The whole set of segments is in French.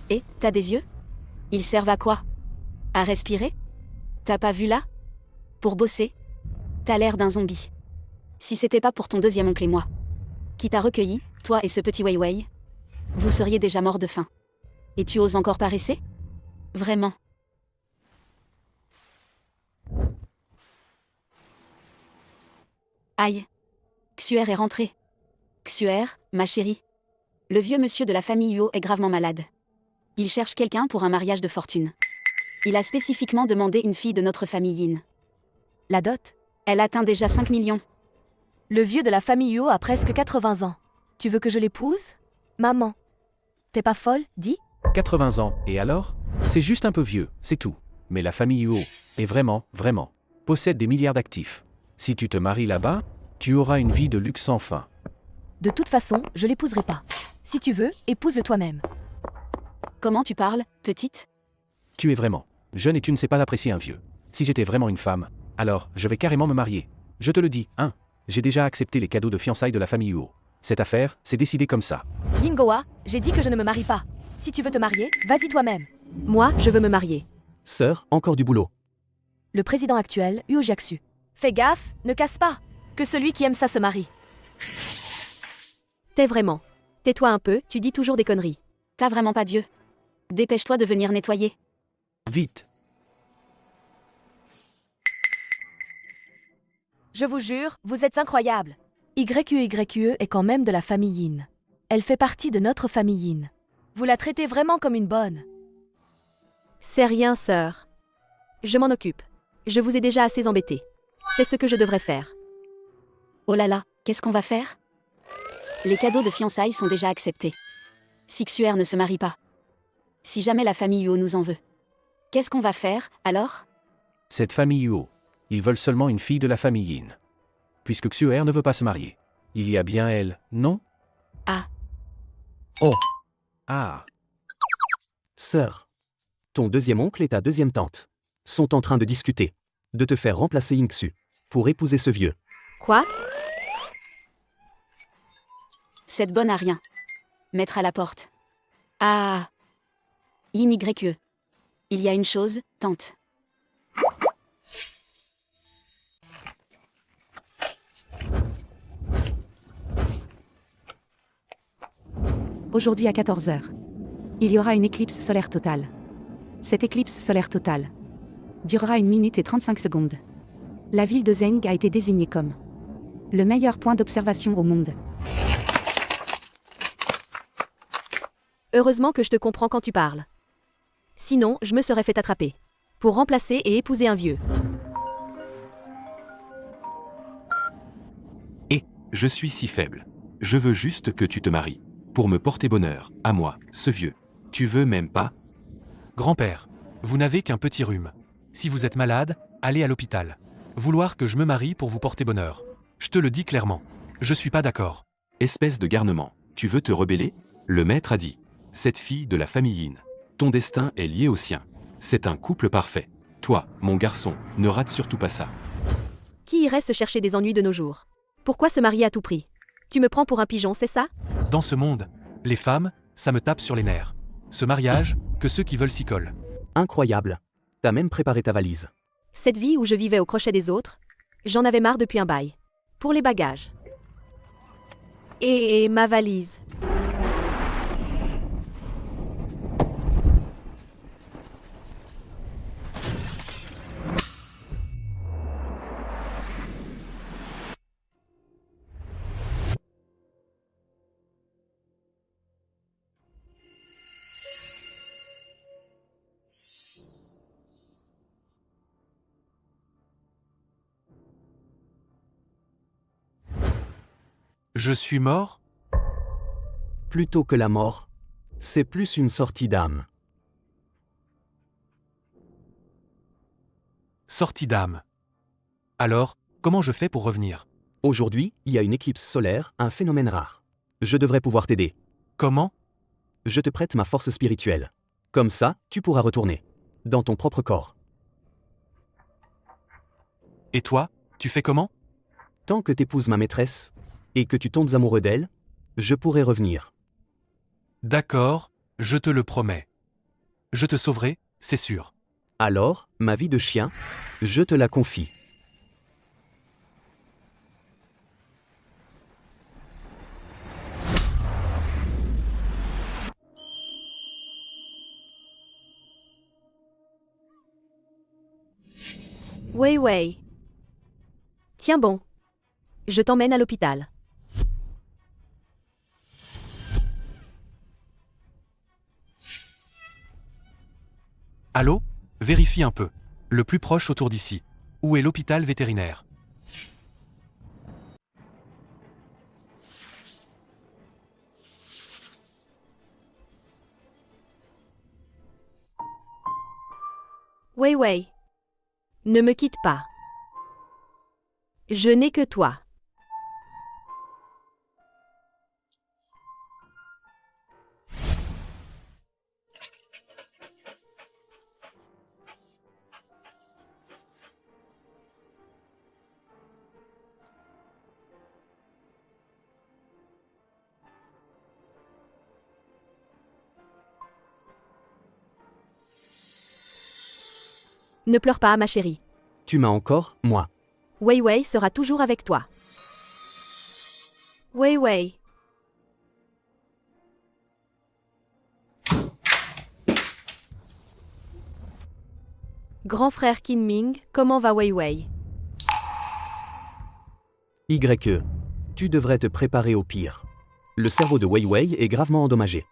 Et, t'as des yeux? Ils servent à quoi? À respirer? T'as pas vu là? Pour bosser? T'as l'air d'un zombie. Si c'était pas pour ton deuxième oncle et moi, qui t'a recueilli, toi et ce petit Wei Wei, vous seriez déjà mort de faim. Et tu oses encore paresser? Vraiment. Aïe. Xuer est rentré. Xuer, ma chérie. Le vieux monsieur de la famille Huo est gravement malade. Il cherche quelqu'un pour un mariage de fortune. Il a spécifiquement demandé une fille de notre famille Yin. La dot? Elle atteint déjà 5 millions. Le vieux de la famille Huo a presque 80 ans. Tu veux que je l'épouse? Maman. T'es pas folle, dis? 80 ans, et alors? C'est juste un peu vieux, c'est tout. Mais la famille Huo est vraiment, possède des milliards d'actifs. Si tu te maries là-bas, tu auras une vie de luxe sans fin. De toute façon, je l'épouserai pas. Si tu veux, épouse-le toi-même. Comment tu parles, petite? Tu es vraiment jeune et tu ne sais pas apprécier un vieux. Si j'étais vraiment une femme, alors je vais carrément me marier. Je te le dis, hein. J'ai déjà accepté les cadeaux de fiançailles de la famille Huo. Cette affaire, c'est décidé comme ça. Yingoa, j'ai dit que je ne me marie pas. Si tu veux te marier, vas-y toi-même. Moi, je veux me marier. Sœur, encore du boulot. Le président actuel, Huo Jiaxu. Fais gaffe, ne casse pas. Que celui qui aime ça se marie. T'es vraiment. Tais-toi un peu, tu dis toujours des conneries. T'as vraiment pas Dieu. Dépêche-toi de venir nettoyer. Vite. Je vous jure, vous êtes incroyables. YQE est quand même de la famille Yin. Elle fait partie de notre famille Yin. Vous la traitez vraiment comme une bonne. C'est rien, sœur. Je m'en occupe. Je vous ai déjà assez embêté. C'est ce que je devrais faire. Oh là là, qu'est-ce qu'on va faire? Les cadeaux de fiançailles sont déjà acceptés. Si Xuer ne se marie pas. Si jamais la famille Huo nous en veut. Qu'est-ce qu'on va faire, alors? Cette famille Huo, ils veulent seulement une fille de la famille Yin. Puisque Xuer ne veut pas se marier. Il y a bien elle, non? Ah. Oh, Ah. sœur. Ton deuxième oncle et ta deuxième tante sont en train de discuter de te faire remplacer Yingxu pour épouser ce vieux. Quoi? Cette bonne à rien. Mettre à la porte. Ah. YQE. Il y a une chose, tante. Aujourd'hui à 14 h, il y aura une éclipse solaire totale. Cette éclipse solaire totale durera 1 minute et 35 secondes. La ville de Zheng a été désignée comme le meilleur point d'observation au monde. Heureusement que je te comprends quand tu parles. Sinon, je me serais fait attraper. Pour remplacer et épouser un vieux. Et, je suis si faible. Je veux juste que tu te maries. Pour me porter bonheur, à moi, ce vieux. Tu veux même pas? Grand-père, vous n'avez qu'un petit rhume. Si vous êtes malade, allez à l'hôpital. Vouloir que je me marie pour vous porter bonheur. Je te le dis clairement. Je suis pas d'accord. Espèce de garnement. Tu veux te rebeller? Le maître a dit. Cette fille de la famille Yin. Ton destin est lié au sien. C'est un couple parfait. Toi, mon garçon, ne rate surtout pas ça. Qui irait se chercher des ennuis de nos jours? Pourquoi se marier à tout prix? Tu me prends pour un pigeon, c'est ça? Dans ce monde, les femmes, ça me tape sur les nerfs. Ce mariage, que ceux qui veulent s'y collent. Incroyable. T'as même préparé ta valise. Cette vie où je vivais au crochet des autres, j'en avais marre depuis un bail. Pour les bagages. Et ma valise. Je suis mort? Plutôt que la mort, c'est plus une sortie d'âme. Sortie d'âme. Alors, comment je fais pour revenir? Aujourd'hui, il y a une éclipse solaire, un phénomène rare. Je devrais pouvoir t'aider. Comment? Je te prête ma force spirituelle. Comme ça, tu pourras retourner dans ton propre corps. Et toi, tu fais comment? Tant que t'épouses ma maîtresse, et que tu tombes amoureux d'elle, je pourrai revenir. D'accord, je te le promets. Je te sauverai, c'est sûr. Alors, ma vie de chien, je te la confie. Wei Wei. Tiens bon. Je t'emmène à l'hôpital. Allô? Vérifie un peu. Le plus proche autour d'ici. Où est l'hôpital vétérinaire? Wei Wei. Ne me quitte pas. Je n'ai que toi. Ne pleure pas, ma chérie. Tu m'as encore, moi. Wei Wei sera toujours avec toi. Wei Wei. Grand frère Kinming, comment va Wei Wei? YE. Tu devrais te préparer au pire. Le cerveau de Wei Wei est gravement endommagé.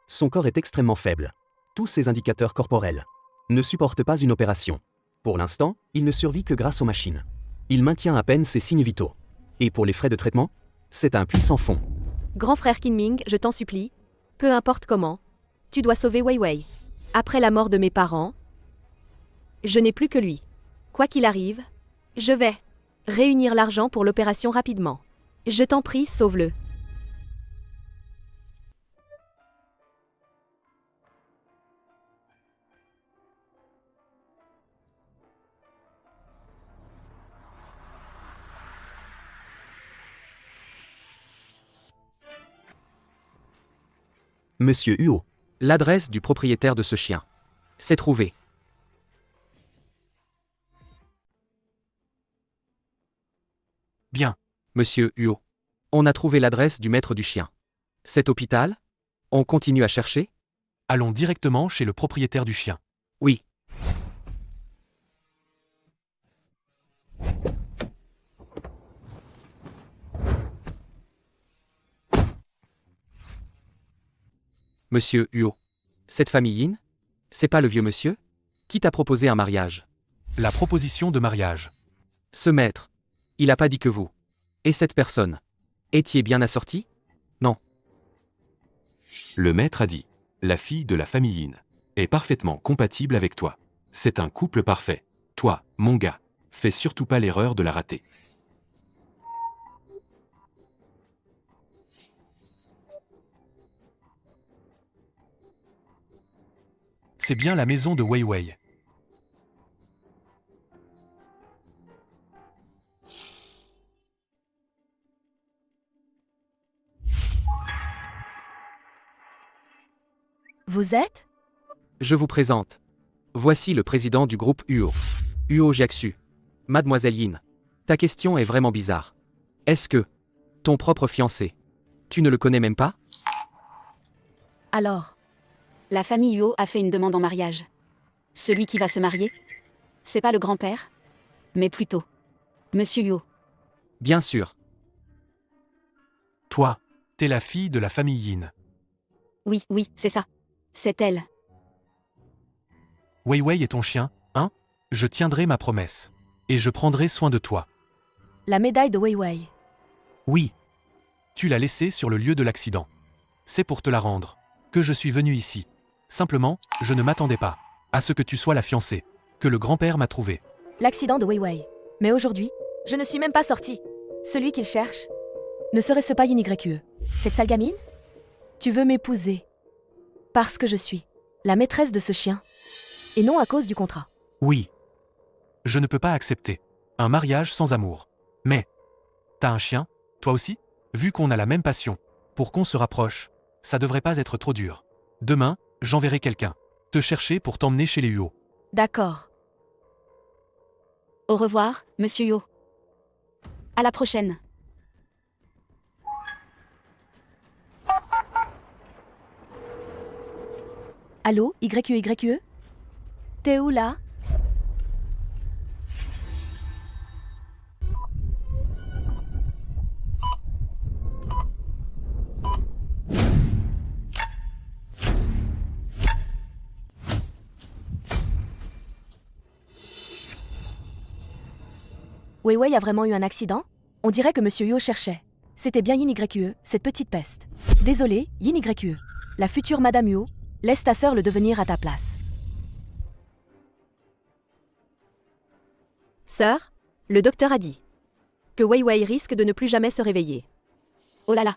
Son corps est extrêmement faible. Tous ses indicateurs corporels ne supportent pas une opération. Pour l'instant, il ne survit que grâce aux machines. Il maintient à peine ses signes vitaux. Et pour les frais de traitement, c'est un puissant fond. Grand frère Kinming, je t'en supplie. Peu importe comment. Tu dois sauver Wei Wei. Après la mort de mes parents, je n'ai plus que lui. Quoi qu'il arrive, je vais réunir l'argent pour l'opération rapidement. Je t'en prie, sauve-le. Monsieur Huo. L'adresse du propriétaire de ce chien. C'est trouvé. Bien. Monsieur Huo. On a trouvé l'adresse du maître du chien. Cet hôpital? On continue à chercher? Allons directement chez le propriétaire du chien. Oui. Monsieur Huo. Cette famille Yin? C'est pas le vieux monsieur? Qui t'a proposé un mariage? La proposition de mariage. Ce maître. Il a pas dit que vous. Et cette personne. Étiez bien assortis? Non. Le maître a dit. La fille de la famille Yin est parfaitement compatible avec toi. C'est un couple parfait. Toi, mon gars, fais surtout pas l'erreur de la rater. C'est bien la maison de Wei Wei. Vous êtes? Je vous présente. Voici le président du groupe Huo. Huo Jiaxu. Mademoiselle Yin. Ta question est vraiment bizarre. Est-ce que ton propre fiancé, tu ne le connais même pas? Alors, La famille Huo a fait une demande en mariage. Celui qui va se marier, c'est pas le grand-père, mais plutôt Monsieur Huo. Bien sûr. Toi, t'es la fille de la famille Yin. Oui, oui, c'est ça. C'est elle. Wei Wei est ton chien, hein? Je tiendrai ma promesse. Et je prendrai soin de toi. la médaille de Wei Wei. Oui. Tu l'as laissée sur le lieu de l'accident. C'est pour te la rendre que je suis venu ici. Simplement, je ne m'attendais pas à ce que tu sois la fiancée que le grand-père m'a trouvée. L'accident de Wei Wei. Mais aujourd'hui, je ne suis même pas sortie. Celui qu'il cherche. Ne serait-ce pas Yin YE? Cette sale gamine? Tu veux m'épouser. Parce que je suis la maîtresse de ce chien. Et non à cause du contrat. Oui. Je ne peux pas accepter un mariage sans amour. Mais, t'as un chien, toi aussi? Vu qu'on a la même passion, pour qu'on se rapproche, ça devrait pas être trop dur. Demain, j'enverrai quelqu'un te chercher pour t'emmener chez les Huo. D'accord. Au revoir, monsieur Yo. À la prochaine. Allô, YQE? T'es où là? Weiwei a vraiment eu un accident? On dirait que Monsieur Yo cherchait. C'était bien Yin YQE, cette petite peste. Désolé, Yin YQE. La future Madame Yo, laisse ta sœur le devenir à ta place. Sœur, le docteur a dit que Weiwei risque de ne plus jamais se réveiller. Oh là là.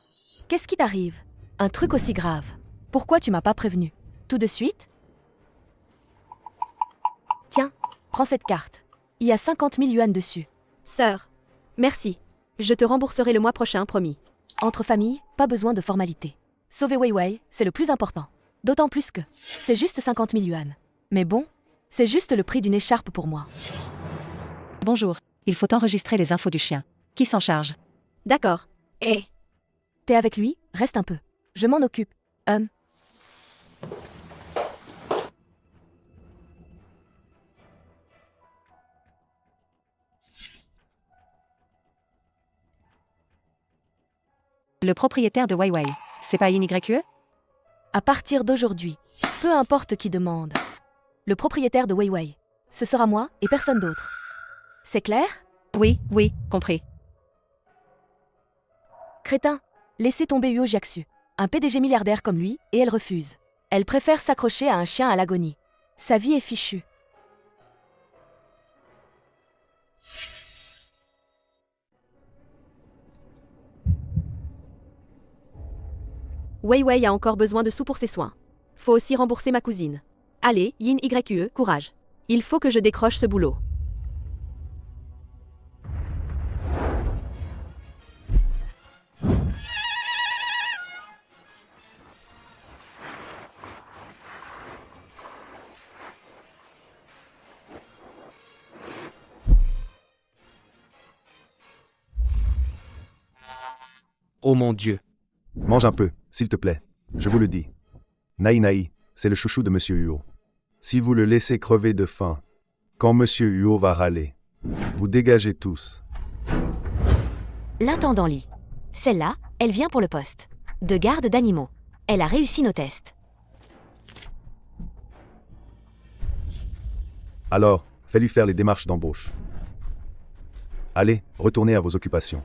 Qu'est-ce qui t'arrive? Un truc aussi grave. Pourquoi tu m'as pas prévenu? Tout de suite? Tiens, prends cette carte. Il y a 50 000 yuan dessus. Sœur, merci. Je te rembourserai le mois prochain, promis. Entre familles, pas besoin de formalités. Sauver Weiwei, c'est le plus important. D'autant plus que c'est juste 50 000 yuan. Mais bon, c'est juste le prix d'une écharpe pour moi. Bonjour, il faut enregistrer les infos du chien. Qui s'en charge? D'accord. T'es avec lui? Reste un peu. Je m'en occupe. Le propriétaire de Weiwei, c'est pas Yin YQE? À partir d'aujourd'hui, peu importe qui demande. Le propriétaire de Weiwei, ce sera moi et personne d'autre. C'est clair? Oui, compris. Crétin, laissez tomber Huo Jiaxu, un PDG milliardaire comme lui, et elle refuse. Elle préfère s'accrocher à un chien à l'agonie. Sa vie est fichue. Weiwei a encore besoin de sous pour ses soins. Faut aussi rembourser ma cousine. Allez, Yin YQE, courage. Il faut que je décroche ce boulot. Oh mon Dieu. Mange un peu, s'il te plaît. Je vous le dis. Naï Naï, c'est le chouchou de Monsieur Huo. Si vous le laissez crever de faim, quand Monsieur Huo va râler, vous dégagez tous. L'intendant lit. Celle-là, elle vient pour le poste de garde d'animaux. Elle a réussi nos tests. Alors, fais-lui faire les démarches d'embauche. Allez, retournez à vos occupations.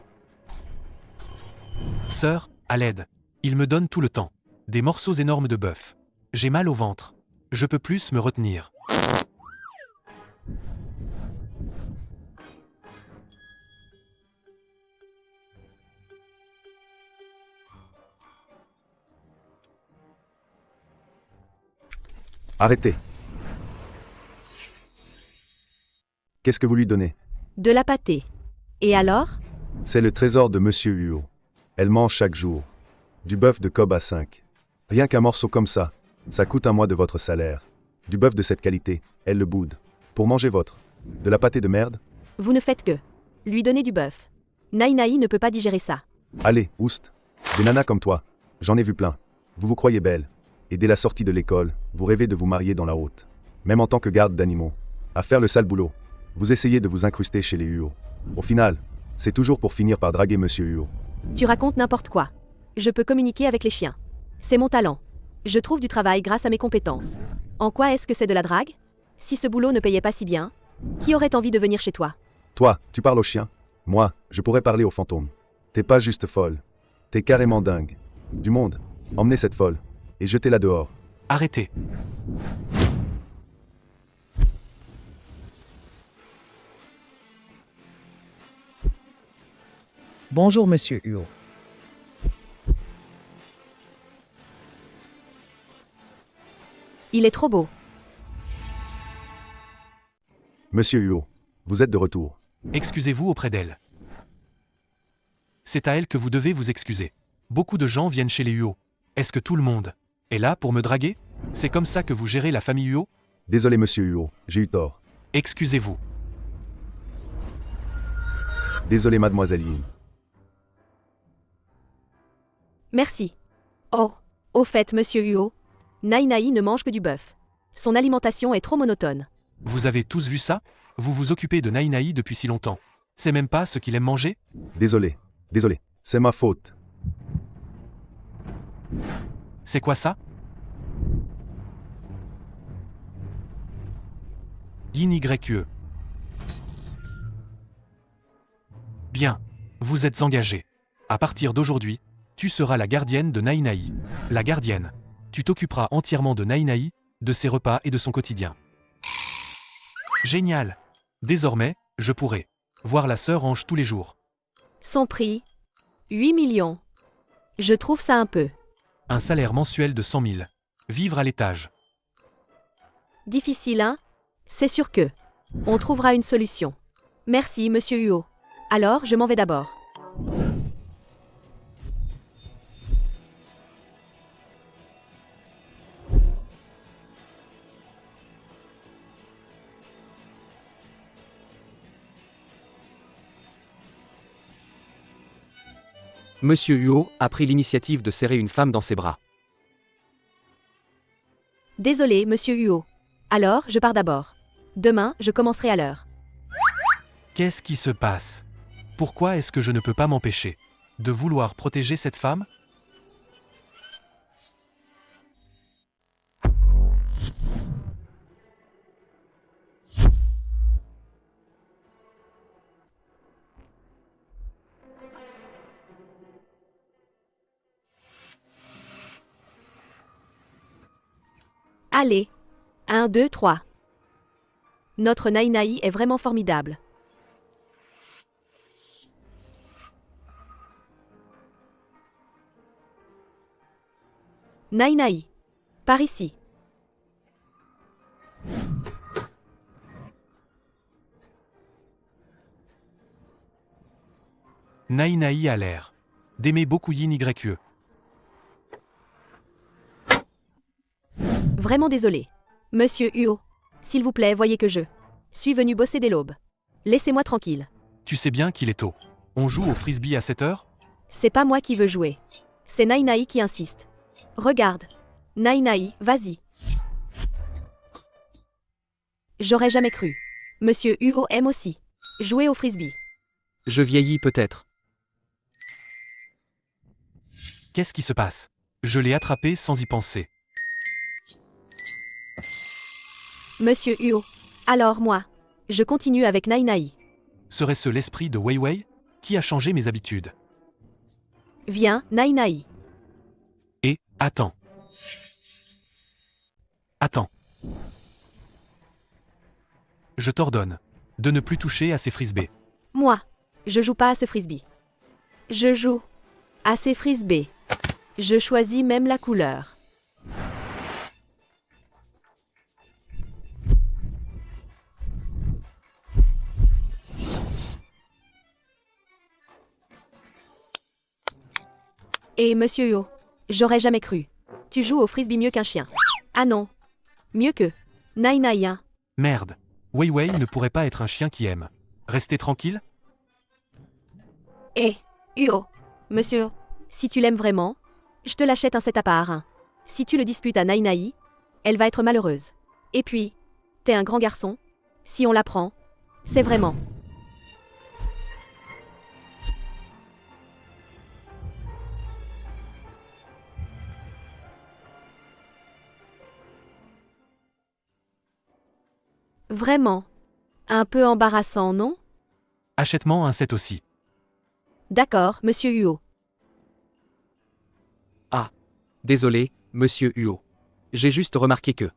Sœur, à l'aide. Il me donne tout le temps. Des morceaux énormes de bœuf. J'ai mal au ventre. Je peux plus me retenir. Arrêtez. Qu'est-ce que vous lui donnez? De la pâtée. Et alors? C'est le trésor de Monsieur Huo. Elle mange chaque jour. Du bœuf de Kobe à 5. Rien qu'un morceau comme ça, ça coûte un mois de votre salaire. Du bœuf de cette qualité, elle le boude. Pour manger votre. De la pâtée de merde? Vous ne faites que lui donner du bœuf. Naï Naï ne peut pas digérer ça. Allez, oust. Des nanas comme toi. J'en ai vu plein. Vous vous croyez belle. Et dès la sortie de l'école, vous rêvez de vous marier dans la haute. Même en tant que garde d'animaux. À faire le sale boulot. Vous essayez de vous incruster chez les Huo. Au final, c'est toujours pour finir par draguer Monsieur Huo. Tu racontes n'importe quoi. Je peux communiquer avec les chiens. C'est mon talent. Je trouve du travail grâce à mes compétences. En quoi est-ce que c'est de la drague? Si ce boulot ne payait pas si bien, qui aurait envie de venir chez toi? Toi, tu parles aux chiens. Moi, je pourrais parler aux fantômes. T'es pas juste folle. T'es carrément dingue. Du monde, emmenez cette folle. Et jetez-la dehors. Arrêtez. Bonjour, Monsieur Huo. Il est trop beau. Monsieur Huo, vous êtes de retour. Excusez-vous auprès d'elle. C'est à elle que vous devez vous excuser. Beaucoup de gens viennent chez les Huo. Est-ce que tout le monde est là pour me draguer? C'est comme ça que vous gérez la famille Huo? Désolé monsieur Huo, j'ai eu tort. Excusez-vous. Désolé mademoiselle Yin. Merci. Oh, au fait, monsieur Huo, Naïnaï ne mange que du bœuf. Son alimentation est trop monotone. Vous avez tous vu ça? Vous vous occupez de Naïnaï depuis si longtemps. C'est même pas ce qu'il aime manger? Désolé, c'est ma faute. C'est quoi ça? Yin YE. Bien. Vous êtes engagé. À partir d'aujourd'hui, tu seras la gardienne de Naïnaï. La gardienne. Tu t'occuperas entièrement de Naïnaï, de ses repas et de son quotidien. Génial. Désormais, je pourrai voir la sœur Ange tous les jours. Son prix 8 millions. Je trouve ça un peu Un salaire mensuel de 100 000. Vivre à l'étage. difficile, hein? C'est sûr que on trouvera une solution. Merci, monsieur Huo. Alors, je m'en vais d'abord. Monsieur Huo a pris l'initiative de serrer une femme dans ses bras. Désolé, monsieur Huo. Alors, je pars d'abord. Demain, je commencerai à l'heure. Qu'est-ce qui se passe? Pourquoi est-ce que je ne peux pas m'empêcher de vouloir protéger cette femme? Allez. 1, 2, 3. Notre Naïnaï est vraiment formidable. Naïnaï. Par ici. Naïnaï a l'air d'aimer beaucoup Yin YE. Vraiment désolé. Monsieur Huo. S'il vous plaît, voyez que je suis venu bosser dès l'aube. Laissez-moi tranquille. Tu sais bien qu'il est tôt. On joue au frisbee à 7 heures? C'est pas moi qui veux jouer. C'est Naïnaï qui insiste. Regarde. Naïnaï, vas-y. J'aurais jamais cru. Monsieur Huo aime aussi jouer au frisbee. Je vieillis peut-être. Qu'est-ce qui se passe? Je l'ai attrapé sans y penser. Monsieur Huo. Alors moi, je continue avec Naïnaï. Serait-ce l'esprit de Wei Wei qui a changé mes habitudes? Viens, Naïnaï. Et, attends. Attends. Je t'ordonne de ne plus toucher à ces frisbees. Moi, je joue pas à ce frisbee. Je joue à ces frisbees. Je choisis même la couleur. Et monsieur Huo, j'aurais jamais cru. Tu joues au frisbee mieux qu'un chien. Ah non. Mieux que Naïnaï, hein. Merde. Wei Wei ne pourrait pas être un chien qui aime rester tranquille? Eh, Huo. Monsieur, si tu l'aimes vraiment, je te l'achète un set à part. Hein. Si tu le disputes à Naïnaï, elle va être malheureuse. Et puis, t'es un grand garçon. Si on l'apprend, c'est vraiment. Vraiment. Un peu embarrassant, non? Achète-moi un set aussi. D'accord, monsieur Huo. Ah. Désolé, monsieur Huo. J'ai juste remarqué que,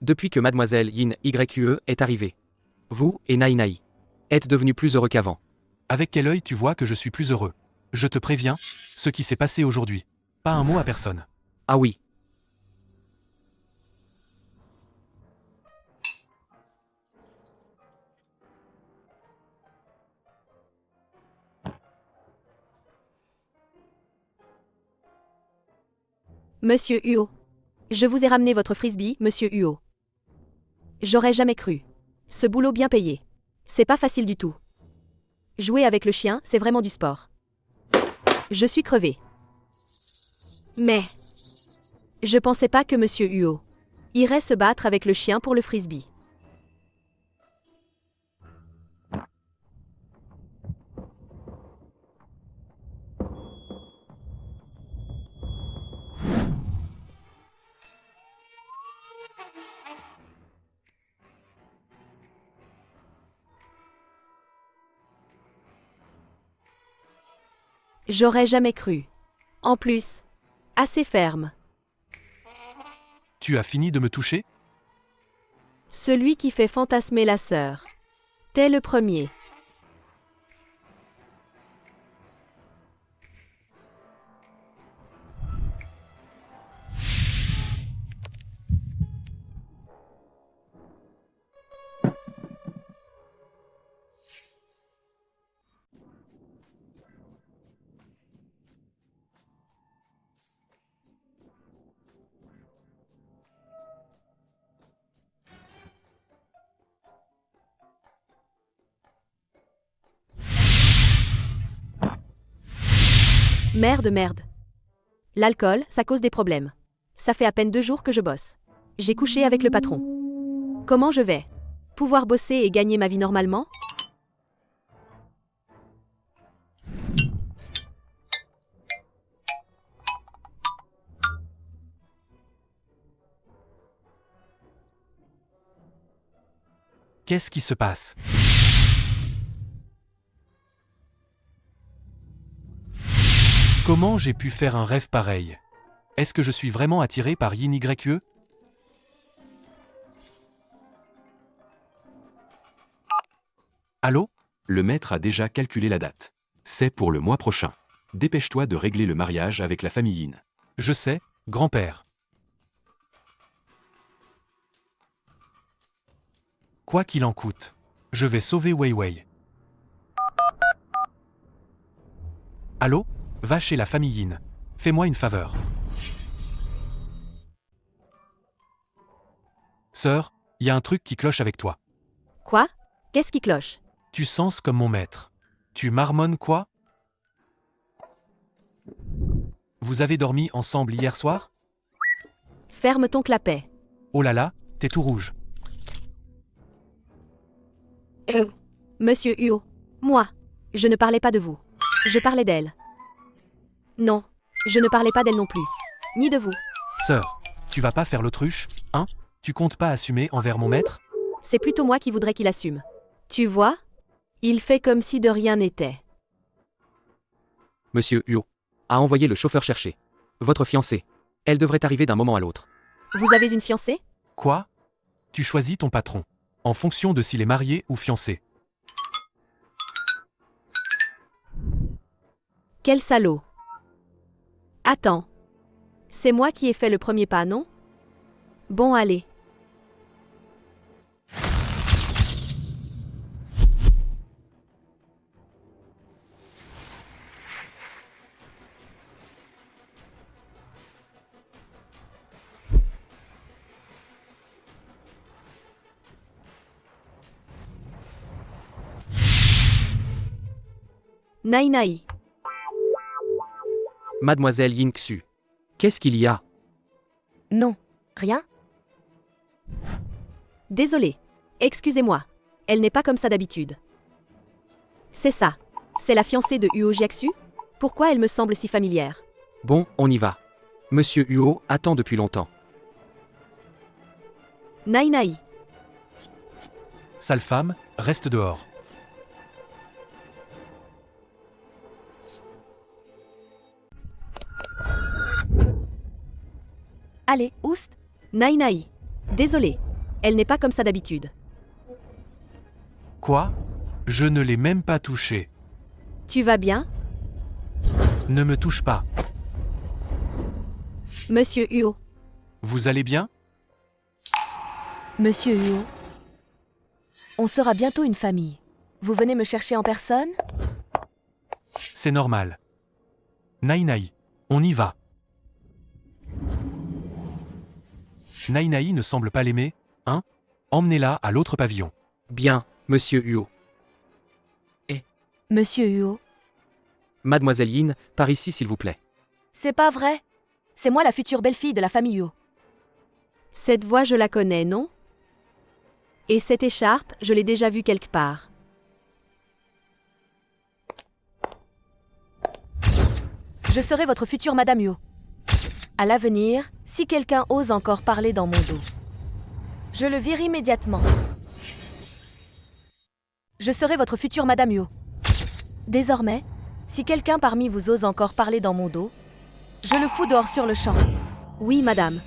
depuis que mademoiselle Yin YE est arrivée, vous et Naïnaï êtes devenus plus heureux qu'avant. Avec quel œil tu vois que je suis plus heureux? Je te préviens, ce qui s'est passé aujourd'hui. Pas un mot à personne. Ah oui. Monsieur Huo. Je vous ai ramené votre frisbee, monsieur Huo. J'aurais jamais cru. Ce boulot bien payé. C'est pas facile du tout. Jouer avec le chien, c'est vraiment du sport. Je suis crevée. Mais je pensais pas que monsieur Huo irait se battre avec le chien pour le frisbee. J'aurais jamais cru. En plus, assez ferme. Tu as fini de me toucher? Celui qui fait fantasmer la sœur. T'es le premier. Merde. L'alcool, ça cause des problèmes. Ça fait à peine 2 jours que je bosse. J'ai couché avec le patron. Comment je vais pouvoir bosser et gagner ma vie normalement? Qu'est-ce qui se passe? Comment j'ai pu faire un rêve pareil? Est-ce que je suis vraiment attiré par Yin YE? Allô? Le maître a déjà calculé la date. C'est pour le mois prochain. Dépêche-toi de régler le mariage avec la famille Yin. Je sais, grand-père. Quoi qu'il en coûte, je vais sauver Wei Wei. Allô? Va chez la famille Yin. Fais-moi une faveur. Sœur, il y a un truc qui cloche avec toi. Quoi? Qu'est-ce qui cloche? Tu sens comme mon maître. Tu marmonnes quoi? Vous avez dormi ensemble hier soir? Ferme ton clapet. Oh là là, t'es tout rouge. Monsieur Huo. Moi. Je ne parlais pas de vous. Je parlais d'elle. Non. Je ne parlais pas d'elle non plus. Ni de vous. Sœur, tu vas pas faire l'autruche, hein? Tu comptes pas assumer envers mon maître? C'est plutôt moi qui voudrais qu'il assume. Tu vois? Il fait comme si de rien n'était. Monsieur Huo a envoyé le chauffeur chercher votre fiancée. Elle devrait arriver d'un moment à l'autre. Vous avez une fiancée? Quoi? Tu choisis ton patron, en fonction de s'il est marié ou fiancé. Quel salaud. Attends. C'est moi qui ai fait le premier pas, non? Bon, allez. Naï. Mademoiselle Yin Xu. Qu'est-ce qu'il y a? Non. Rien? Désolée. Excusez-moi. Elle n'est pas comme ça d'habitude. C'est ça. C'est la fiancée de Huo Jiaxu? Pourquoi elle me semble si familière? Bon, on y va. Monsieur Huo attend depuis longtemps. Naï. Sale femme, reste dehors. Allez, oust. Naï. Désolée. Elle n'est pas comme ça d'habitude. Quoi? Je ne l'ai même pas touché. Tu vas bien? Ne me touche pas. Monsieur Huo. Vous allez bien? Monsieur Huo. On sera bientôt une famille. Vous venez me chercher en personne? C'est normal. Naï, on y va. Naïnaï ne semble pas l'aimer, hein? Emmenez-la à l'autre pavillon. Bien, monsieur Huo. Monsieur Huo, Mademoiselle Yin, par ici s'il vous plaît. c'est pas vrai. C'est moi la future belle-fille de la famille Huo. Cette voix, je la connais, non? Et cette écharpe, je l'ai déjà vue quelque part. Je serai votre future Madame Huo. À l'avenir, si quelqu'un ose encore parler dans mon dos, je le vire immédiatement. Je serai votre future Madame Huo. Désormais, si quelqu'un parmi vous ose encore parler dans mon dos, je le fous dehors sur le champ. Oui, madame.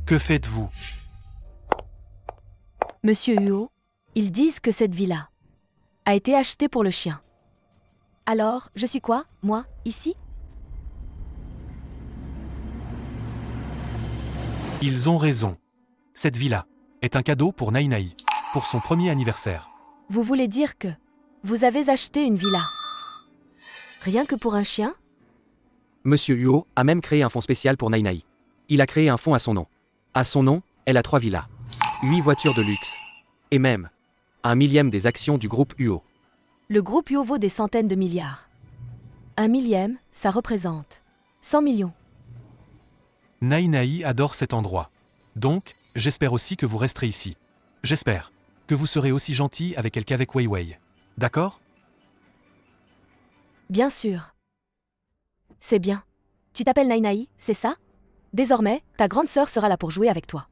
Que faites-vous? Monsieur Huo, ils disent que cette villa a été achetée pour le chien. Alors, je suis quoi, moi, ici? Ils ont raison. Cette villa est un cadeau pour Naïnaï, pour son premier anniversaire. Vous voulez dire que vous avez acheté une villa rien que pour un chien? Monsieur Huo a même créé un fonds spécial pour Naïnaï. Il a créé un fonds à son nom. À son nom, elle a 3 villas, 8 voitures de luxe, et même 1/1000 des actions du groupe Huo. Le groupe Huo vaut des centaines de milliards. 1/1000, ça représente 100 millions. Naïnaï adore cet endroit. Donc, j'espère aussi que vous resterez ici. J'espère que vous serez aussi gentil avec elle qu'avec Wei Wei. D'accord? Bien sûr. C'est bien. Tu t'appelles Naïnaï, c'est ça? Désormais, ta grande sœur sera là pour jouer avec toi.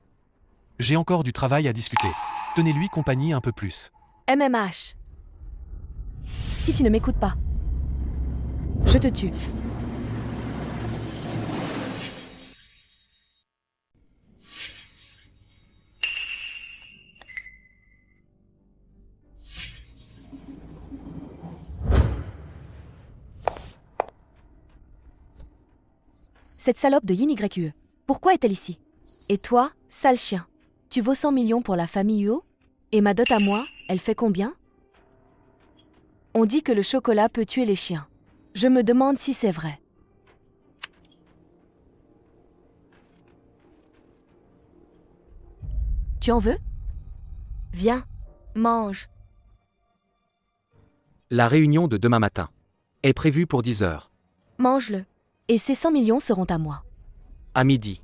J'ai encore du travail à discuter. Tenez-lui compagnie un peu plus. MMH. Si tu ne m'écoutes pas, je te tue. Cette salope de Yin YE, pourquoi est-elle ici? Et toi, sale chien, tu vaux 100 millions pour la famille Huo? Et ma dot à moi, elle fait combien? On dit que le chocolat peut tuer les chiens. Je me demande si c'est vrai. Tu en veux? Viens, mange. La réunion de demain matin est prévue pour 10 heures, Mange-le. Et ces 100 millions seront à moi. à midi.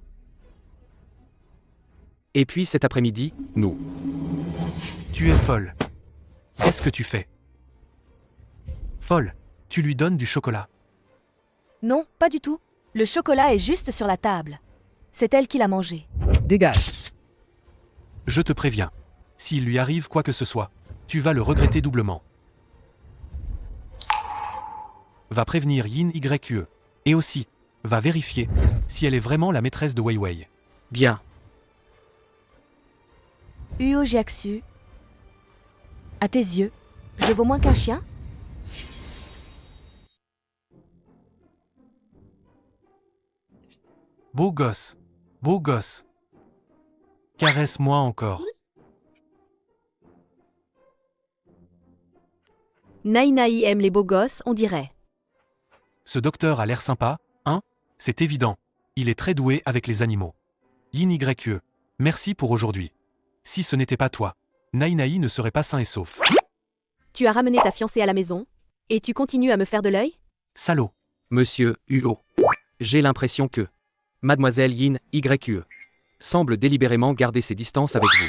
Et puis cet après-midi, nous. Tu es folle. Qu'est-ce que tu fais? Folle, tu lui donnes du chocolat. Non, pas du tout. Le chocolat est juste sur la table. C'est elle qui l'a mangé. Dégage. Je te préviens. S'il lui arrive quoi que ce soit, tu vas le regretter doublement. Va prévenir Yin YE. Et aussi, va vérifier si elle est vraiment la maîtresse de Wei Wei. Bien. Huo Jiaxu. À tes yeux, je vaux moins qu'un chien? Beau gosse. Beau gosse. Caresse-moi encore. Naïnaï aime les beaux gosses, on dirait. Ce docteur a l'air sympa, hein? C'est évident. Il est très doué avec les animaux. Yin YE. Merci pour aujourd'hui. Si ce n'était pas toi, Naïnaï ne serait pas sain et sauf. Tu as ramené ta fiancée à la maison? Et tu continues à me faire de l'œil? Salaud. Monsieur Huo. J'ai l'impression que Mademoiselle Yin YE semble délibérément garder ses distances avec vous.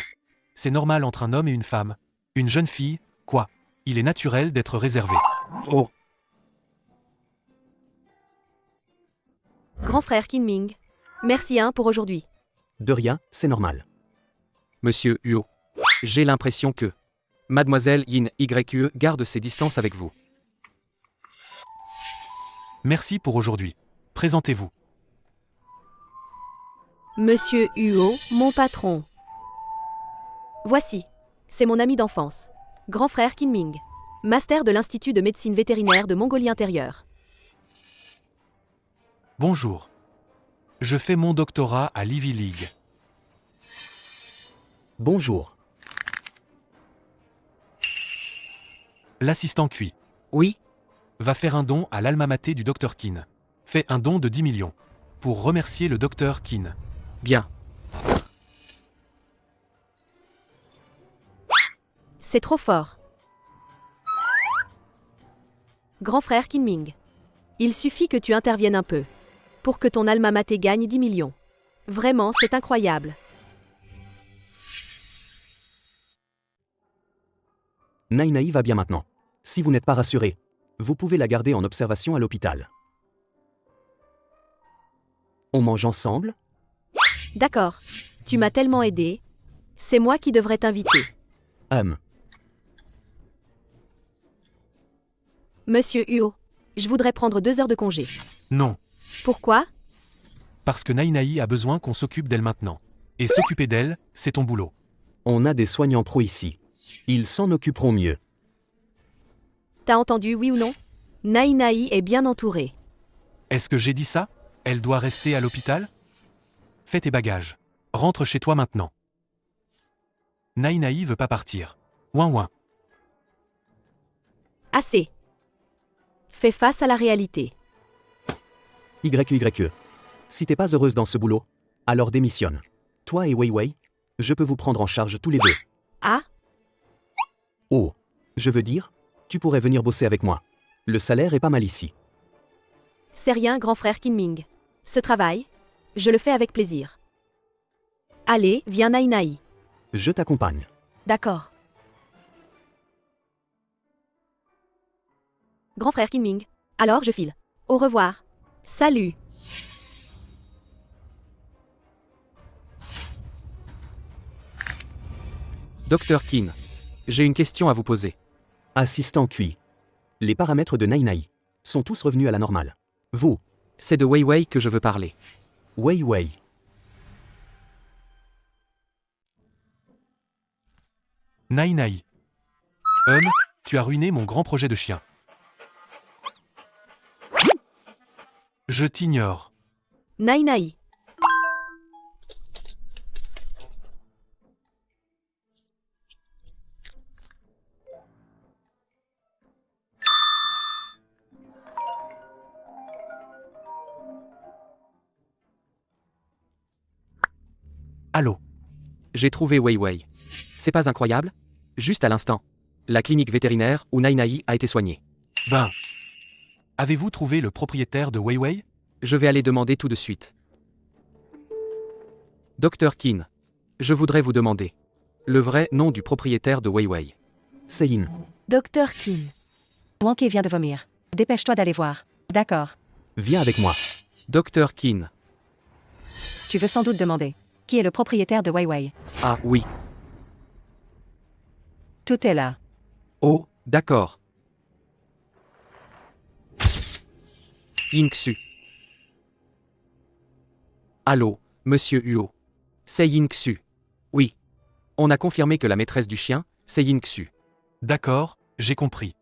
C'est normal entre un homme et une femme. Une jeune fille, quoi? Il est naturel d'être réservé. Oh, Grand frère Kinming. Merci pour aujourd'hui. De rien, c'est normal. Monsieur Huo. J'ai l'impression que Mademoiselle Yin YE garde ses distances avec vous. Merci pour aujourd'hui. Présentez-vous. Monsieur Huo, mon patron. Voici. C'est mon ami d'enfance. Grand frère Kinming. Master de l'Institut de médecine vétérinaire de Mongolie intérieure. Bonjour. Je fais mon doctorat à l'Ivy League. Bonjour. L'assistant QI. Oui? Va faire un don à l'alma mater du Dr Keane. Fais un don de 10 millions. Pour remercier le Dr Keane. Bien. C'est trop fort. Grand frère Kinming. Il suffit que tu interviennes un peu. Pour que ton alma mater gagne 10 millions. Vraiment, c'est incroyable. Naï va bien maintenant. Si vous n'êtes pas rassuré, vous pouvez la garder en observation à l'hôpital. On mange ensemble? D'accord. Tu m'as tellement aidé. C'est moi qui devrais t'inviter. Monsieur Huo, je voudrais prendre 2 heures de congé. Non. Pourquoi? Parce que Naï a besoin qu'on s'occupe d'elle maintenant. Et s'occuper d'elle, c'est ton boulot. On a des soignants pros ici. Ils s'en occuperont mieux. T'as entendu, oui ou non? Naï est bien entourée. Est-ce que j'ai dit ça? Elle doit rester à l'hôpital? Fais tes bagages. Rentre chez toi maintenant. Naï veut pas partir. Ouin ouin. Assez. Fais face à la réalité. YYE. Si t'es pas heureuse dans ce boulot, alors démissionne. Toi et Wei, je peux vous prendre en charge tous les deux. Ah? Oh. Je veux dire, tu pourrais venir bosser avec moi. Le salaire est pas mal ici. C'est rien, grand frère Kinming. Ce travail, je le fais avec plaisir. Allez, viens Naï. Je t'accompagne. D'accord. Grand frère Kinming. Alors je file. Au revoir. Salut. Dr Keane. J'ai une question à vous poser. Assistant QI. Les paramètres de Naï sont tous revenus à la normale. Vous, C'est de Wei que je veux parler. Wei. Naï. Tu as ruiné mon grand projet de chien. Je t'ignore. Naï. Allô? J'ai trouvé Wei. C'est pas incroyable? Juste à l'instant. La clinique vétérinaire où Naï a été soignée. Ben. Avez-vous trouvé le propriétaire de Wei? Je vais aller demander tout de suite. Dr Keane. Je voudrais vous demander. Le vrai nom du propriétaire de Wei. Céline. Docteur Keane. Wanké vient de vomir. Dépêche-toi d'aller voir. D'accord. Viens avec moi. Dr Keane. Tu veux sans doute demander. Qui est le propriétaire de Wei? Ah oui. Tout est là. Oh, d'accord. Yingxu. Allô, monsieur Huo. C'est Yingxu. Oui. On a confirmé que la maîtresse du chien, c'est Yingxu. D'accord, j'ai compris.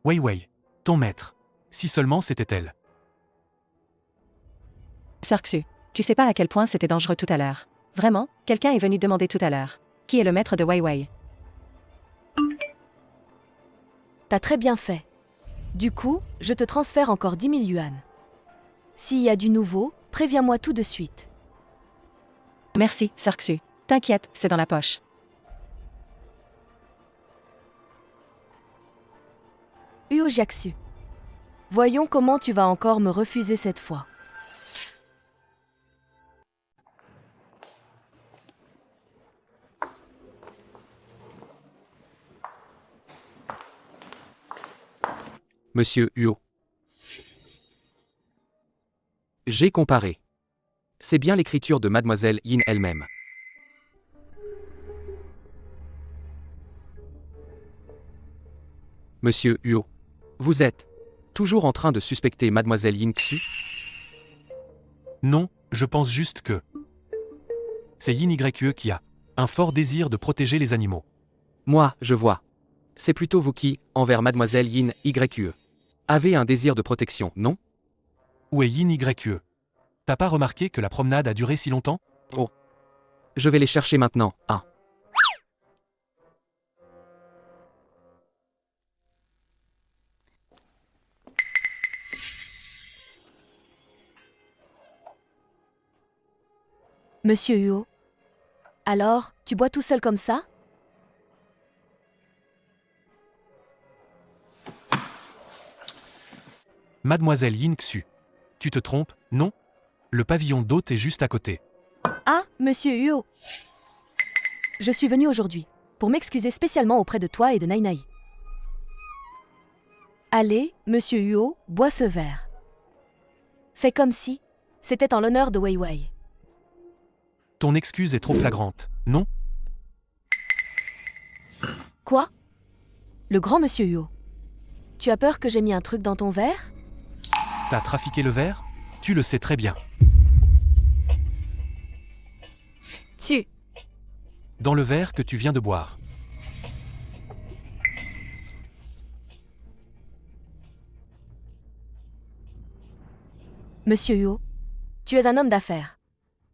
Wei, ton maître. Si seulement c'était elle. Xu, tu sais pas à quel point c'était dangereux tout à l'heure. Vraiment, quelqu'un est venu demander tout à l'heure. Qui est le maître de Wei? T'as très bien fait. Du coup, je te transfère encore 10 000 yuan. S'il y a du nouveau, préviens-moi tout de suite. Merci, Xu. T'inquiète, c'est dans la poche. Huo Jiaxu. Voyons comment tu vas encore me refuser cette fois. Monsieur Huo. J'ai comparé. C'est bien l'écriture de Mademoiselle Yin elle-même. Monsieur Huo. Vous êtes toujours en train de suspecter Mademoiselle Yingxu? Non, je pense juste que... C'est Yin YE qui a un fort désir de protéger les animaux. Moi, je vois. C'est plutôt vous qui, envers Mademoiselle Yin YE, avez un désir de protection, non? Où est Yin YE? T'as pas remarqué que la promenade a duré si longtemps? Oh. Je vais les chercher maintenant. Ah. Monsieur Huo. Alors, tu bois tout seul comme ça? Mademoiselle Yin Xu. Tu te trompes, non? Le pavillon d'hôte est juste à côté. Ah, monsieur Huo. Je suis venu aujourd'hui pour m'excuser spécialement auprès de toi et de Nainaï. Allez, monsieur Huo, bois ce verre. Fais comme si c'était en l'honneur de Wei Wei. Ton excuse est trop flagrante, non? Quoi? Le grand monsieur Huo. Tu as peur que j'ai mis un truc dans ton verre? T'as trafiqué le verre? Tu le sais très bien. Tu. Dans le verre que tu viens de boire. Monsieur Huo, tu es un homme d'affaires.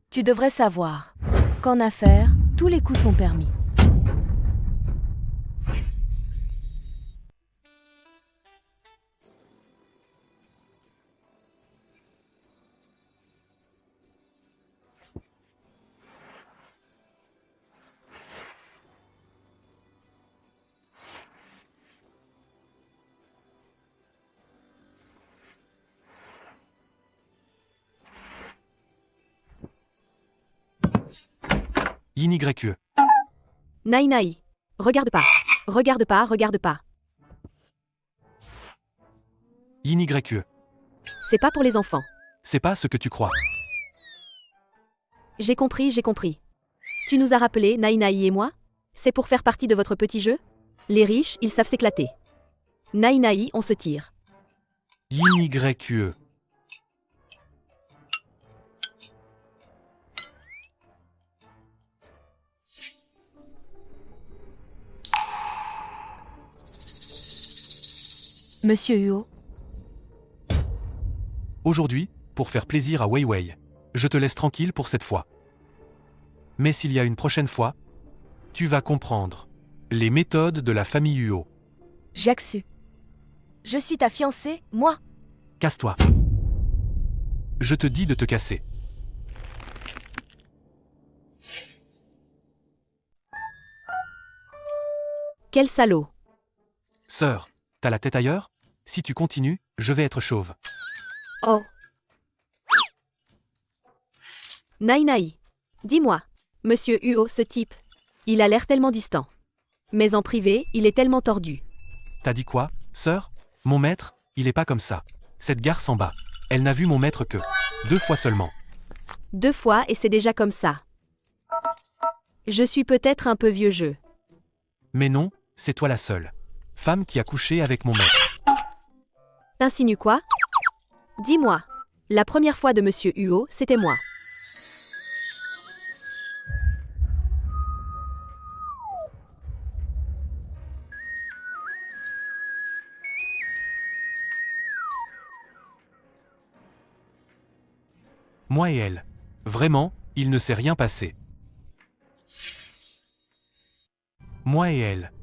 Tu devrais savoir qu'en affaires, tous les coups sont permis. Yin YE. Nainaï. Regarde pas. Regarde pas, regarde pas. Yin YE. C'est pas pour les enfants. C'est pas ce que tu crois. J'ai compris, j'ai compris. Tu nous as rappelé, Nainaï et moi? C'est pour faire partie de votre petit jeu? Les riches, ils savent s'éclater. Nainaï, on se tire. Yin YE. Monsieur Huo, Aujourd'hui, pour faire plaisir à Wei Wei, je te laisse tranquille pour cette fois. Mais s'il y a une prochaine fois, tu vas comprendre les méthodes de la famille Huo. Jiaxu. Je suis ta fiancée, moi. Casse-toi. Je te dis de te casser. Quel salaud. Sœur, t'as la tête ailleurs? Si tu continues, je vais être chauve. Oh. Nainaï. Dis-moi. Monsieur Huo, ce type. Il a l'air tellement distant. Mais en privé, il est tellement tordu. T'as dit quoi, sœur? Mon maître, il est pas comme ça. Cette gare s'en bat. Elle n'a vu mon maître que 2 fois seulement. 2 fois et c'est déjà comme ça. Je suis peut-être un peu vieux jeu. Mais non, c'est toi la seule femme qui a couché avec mon maître. T'insinues quoi? Dis-moi. La première fois de Monsieur Huo, c'était moi. Moi et elle. Vraiment, il ne s'est rien passé. Moi et elle.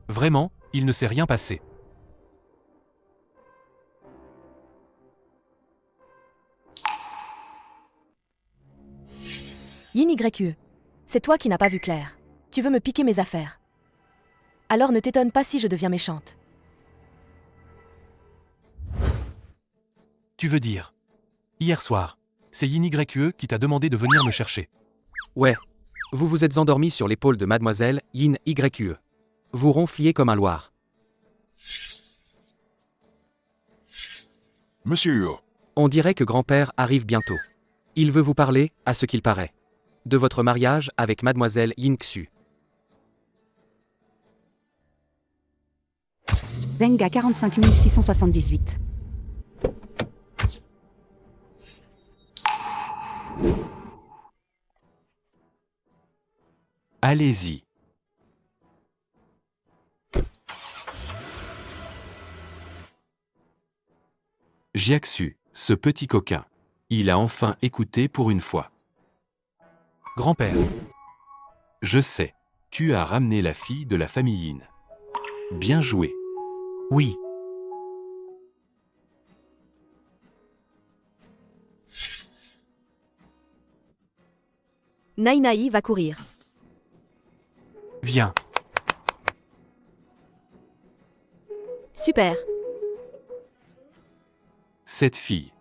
Vraiment, il ne s'est rien passé. Yin YE. C'est toi qui n'as pas vu clair. Tu veux me piquer mes affaires. Alors ne t'étonne pas si je deviens méchante. Tu veux dire. Hier soir, c'est Yin YE qui t'a demandé de venir me chercher. Ouais. Vous vous êtes endormi sur l'épaule de mademoiselle Yin YE. Vous ronfliez comme un loir. Monsieur Huo, On dirait que grand-père arrive bientôt. Il veut vous parler, à ce qu'il paraît, de votre mariage avec mademoiselle Yin Xu. Zeng à 45 678. Allez-y. Jiaxu, ce petit coquin. Il a enfin écouté pour une fois. Grand-père. Je sais. Tu as ramené la fille de la famille Yin. Bien joué. Oui. Naï va courir. Viens. Super. Cette fille.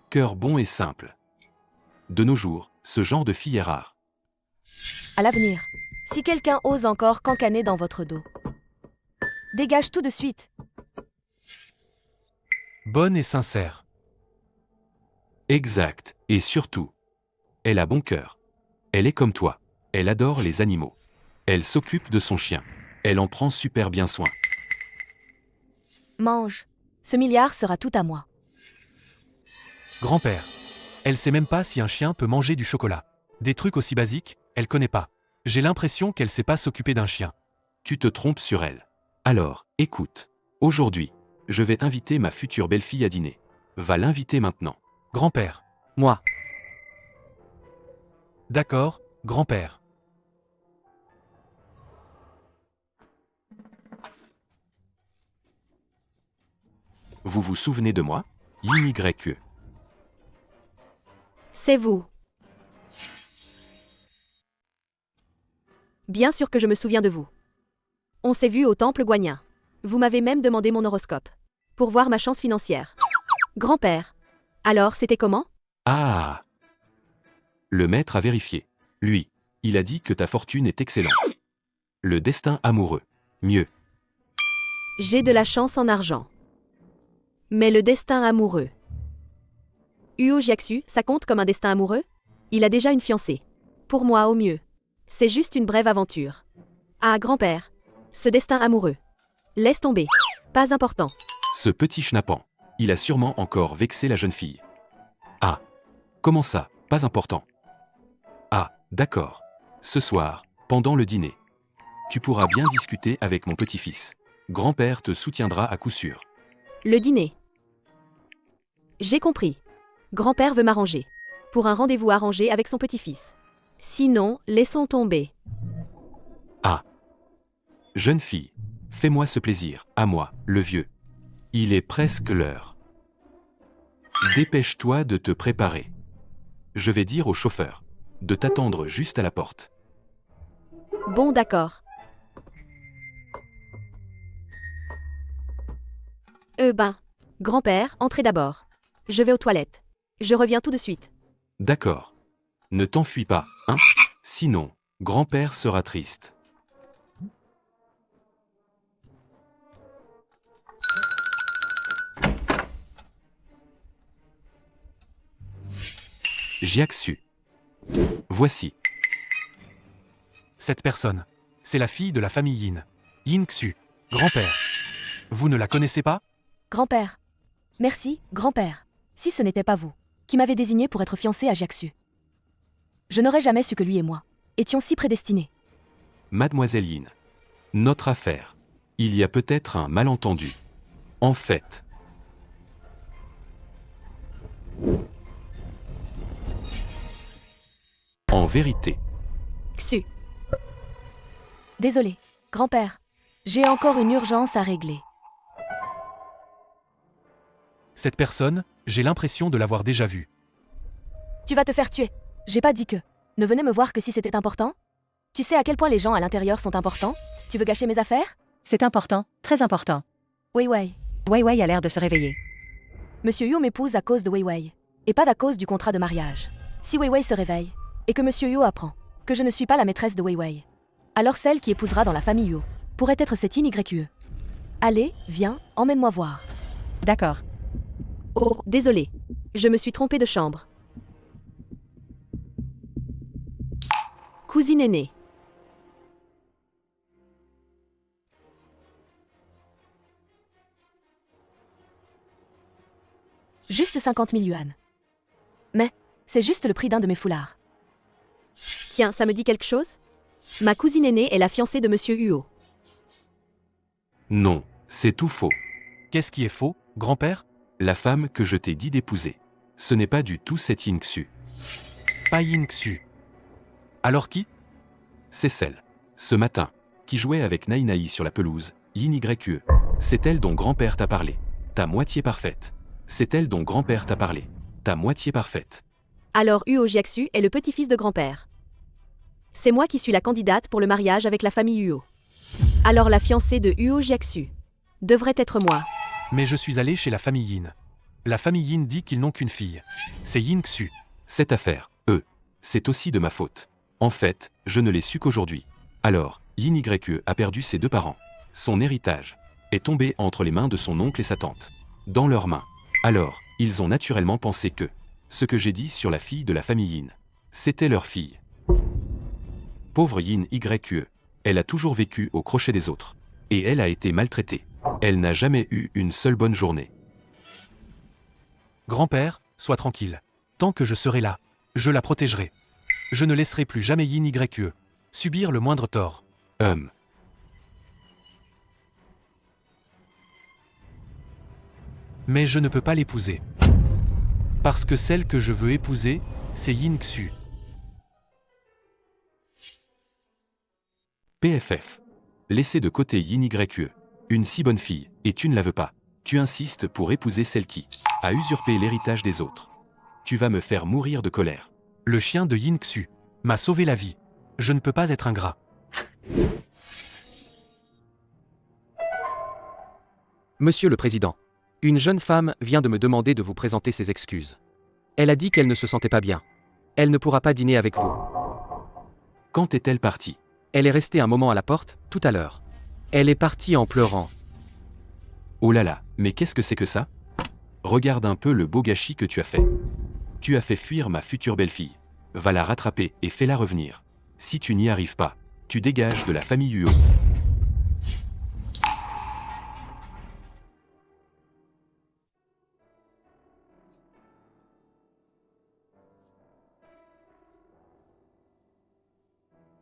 Cœur bon et simple. De nos jours, ce genre de fille est rare. À l'avenir, si quelqu'un ose encore cancaner dans votre dos, dégage tout de suite. Bonne et sincère. Exact. Et surtout, elle a bon cœur. Elle est comme toi. Elle adore les animaux. Elle s'occupe de son chien. Elle en prend super bien soin. Mange. Ce milliard sera tout à moi. Grand-père. Elle sait même pas si un chien peut manger du chocolat. Des trucs aussi basiques, elle connaît pas. J'ai l'impression qu'elle sait pas s'occuper d'un chien. Tu te trompes sur elle. Alors, écoute. Aujourd'hui, je vais inviter ma future belle-fille à dîner. Va l'inviter maintenant. Grand-père. Moi. D'accord, grand-père. Vous vous souvenez de moi? Yin YE. C'est vous. Bien sûr que je me souviens de vous. On s'est vu au temple Guanyin. Vous m'avez même demandé mon horoscope. Pour voir ma chance financière. Grand-père. Alors, c'était comment? Ah! Le maître a vérifié. Lui, il a dit que ta fortune est excellente. Le destin amoureux. Mieux. J'ai de la chance en argent. Mais le destin amoureux. Huo Jiaxu, ça compte comme un destin amoureux? Il a déjà une fiancée. Pour moi, au mieux. C'est juste une brève aventure. Ah, grand-père. Ce destin amoureux. Laisse tomber. Pas important. Ce petit schnappant. Il a sûrement encore vexé la jeune fille. Ah. Comment ça? Pas important. Ah, d'accord. Ce soir, pendant le dîner. Tu pourras bien discuter avec mon petit-fils. Grand-père te soutiendra à coup sûr. Le dîner. J'ai compris. Grand-père veut m'arranger. Pour un rendez-vous arrangé avec son petit-fils. Sinon, laissons tomber. Ah. Jeune fille, fais-moi ce plaisir, à moi, le vieux. Il est presque l'heure. Dépêche-toi de te préparer. Je vais dire au chauffeur de t'attendre juste à la porte. Bon, d'accord. Grand-père, entrez d'abord. Je vais aux toilettes. Je reviens tout de suite. D'accord. Ne t'enfuis pas, hein? Sinon, grand-père sera triste. Jiaxu. Voici. Cette personne, c'est la fille de la famille Yin. Yin Xu. Grand-père. Vous ne la connaissez pas? Grand-père. Merci, grand-père. Si ce n'était pas vous, qui m'avez désigné pour être fiancé à Jiaxu, je n'aurais jamais su que lui et moi étions si prédestinés. Mademoiselle Yin. Notre affaire. Il y a peut-être un malentendu. En fait. En vérité. Xu. Désolé, grand-père. J'ai encore une urgence à régler. Cette personne, j'ai l'impression de l'avoir déjà vue. Tu vas te faire tuer. J'ai pas dit que. Ne venez me voir que si c'était important? Tu sais à quel point les gens à l'intérieur sont importants? Tu veux gâcher mes affaires? C'est important, très important. Wei Wei. Wei Wei a l'air de se réveiller. Monsieur Yu m'épouse à cause de Wei Wei. Et pas à cause du contrat de mariage. Si Wei Wei se réveille, et que Monsieur Yu apprend que je ne suis pas la maîtresse de Wei Wei, alors celle qui épousera dans la famille Yu pourrait être cette Yin YE. Allez, viens, emmène-moi voir. D'accord. Oh, désolé. Je me suis trompée de chambre. Cousine aînée. Juste 50 000 yuan. Mais, c'est juste le prix d'un de mes foulards. Tiens, ça me dit quelque chose? Ma cousine aînée est la fiancée de Monsieur Huo. Non, c'est tout faux. Qu'est-ce qui est faux, grand-père? La femme que je t'ai dit d'épouser. Ce n'est pas du tout cette Yin Xu. Pas Yin Xu. Alors qui? C'est celle, ce matin, qui jouait avec Naïnaï sur la pelouse, Yin YE. C'est elle dont grand-père t'a parlé. Ta moitié parfaite. C'est elle dont grand-père t'a parlé. Ta moitié parfaite. Alors Huo Jiaxu est le petit-fils de grand-père. C'est moi qui suis la candidate pour le mariage avec la famille Huo. Alors la fiancée de Huo Jiaxu devrait être moi. Mais je suis allé chez la famille Yin. La famille Yin dit qu'ils n'ont qu'une fille. C'est Yin Xu. Cette affaire, c'est aussi de ma faute. En fait, je ne l'ai su qu'aujourd'hui. Alors, Yin YE a perdu ses 2 parents. Son héritage est tombé entre les mains de son oncle et sa tante. Dans leurs mains. Alors, ils ont naturellement pensé que ce que j'ai dit sur la fille de la famille Yin, c'était leur fille. Pauvre Yin YE, elle a toujours vécu au crochet des autres. Et elle a été maltraitée. Elle n'a jamais eu une seule bonne journée. Grand-père, sois tranquille. Tant que je serai là, je la protégerai. Je ne laisserai plus jamais Yin YE subir le moindre tort. Mais je ne peux pas l'épouser. Parce que celle que je veux épouser, c'est Yin Xu. PFF. Laissez de côté Yin YE. Une si bonne fille, et tu ne la veux pas. Tu insistes pour épouser celle qui a usurpé l'héritage des autres. Tu vas me faire mourir de colère. Le chien de Yin Xu m'a sauvé la vie. Je ne peux pas être ingrat. Monsieur le Président, une jeune femme vient de me demander de vous présenter ses excuses. Elle a dit qu'elle ne se sentait pas bien. Elle ne pourra pas dîner avec vous. Quand est-elle partie? Elle est restée un moment à la porte, tout à l'heure. Elle est partie en pleurant. Oh là là, mais qu'est-ce que c'est que ça? Regarde un peu le beau gâchis que tu as fait. Tu as fait fuir ma future belle-fille. Va la rattraper et fais-la revenir. Si tu n'y arrives pas, tu dégages de la famille Huo.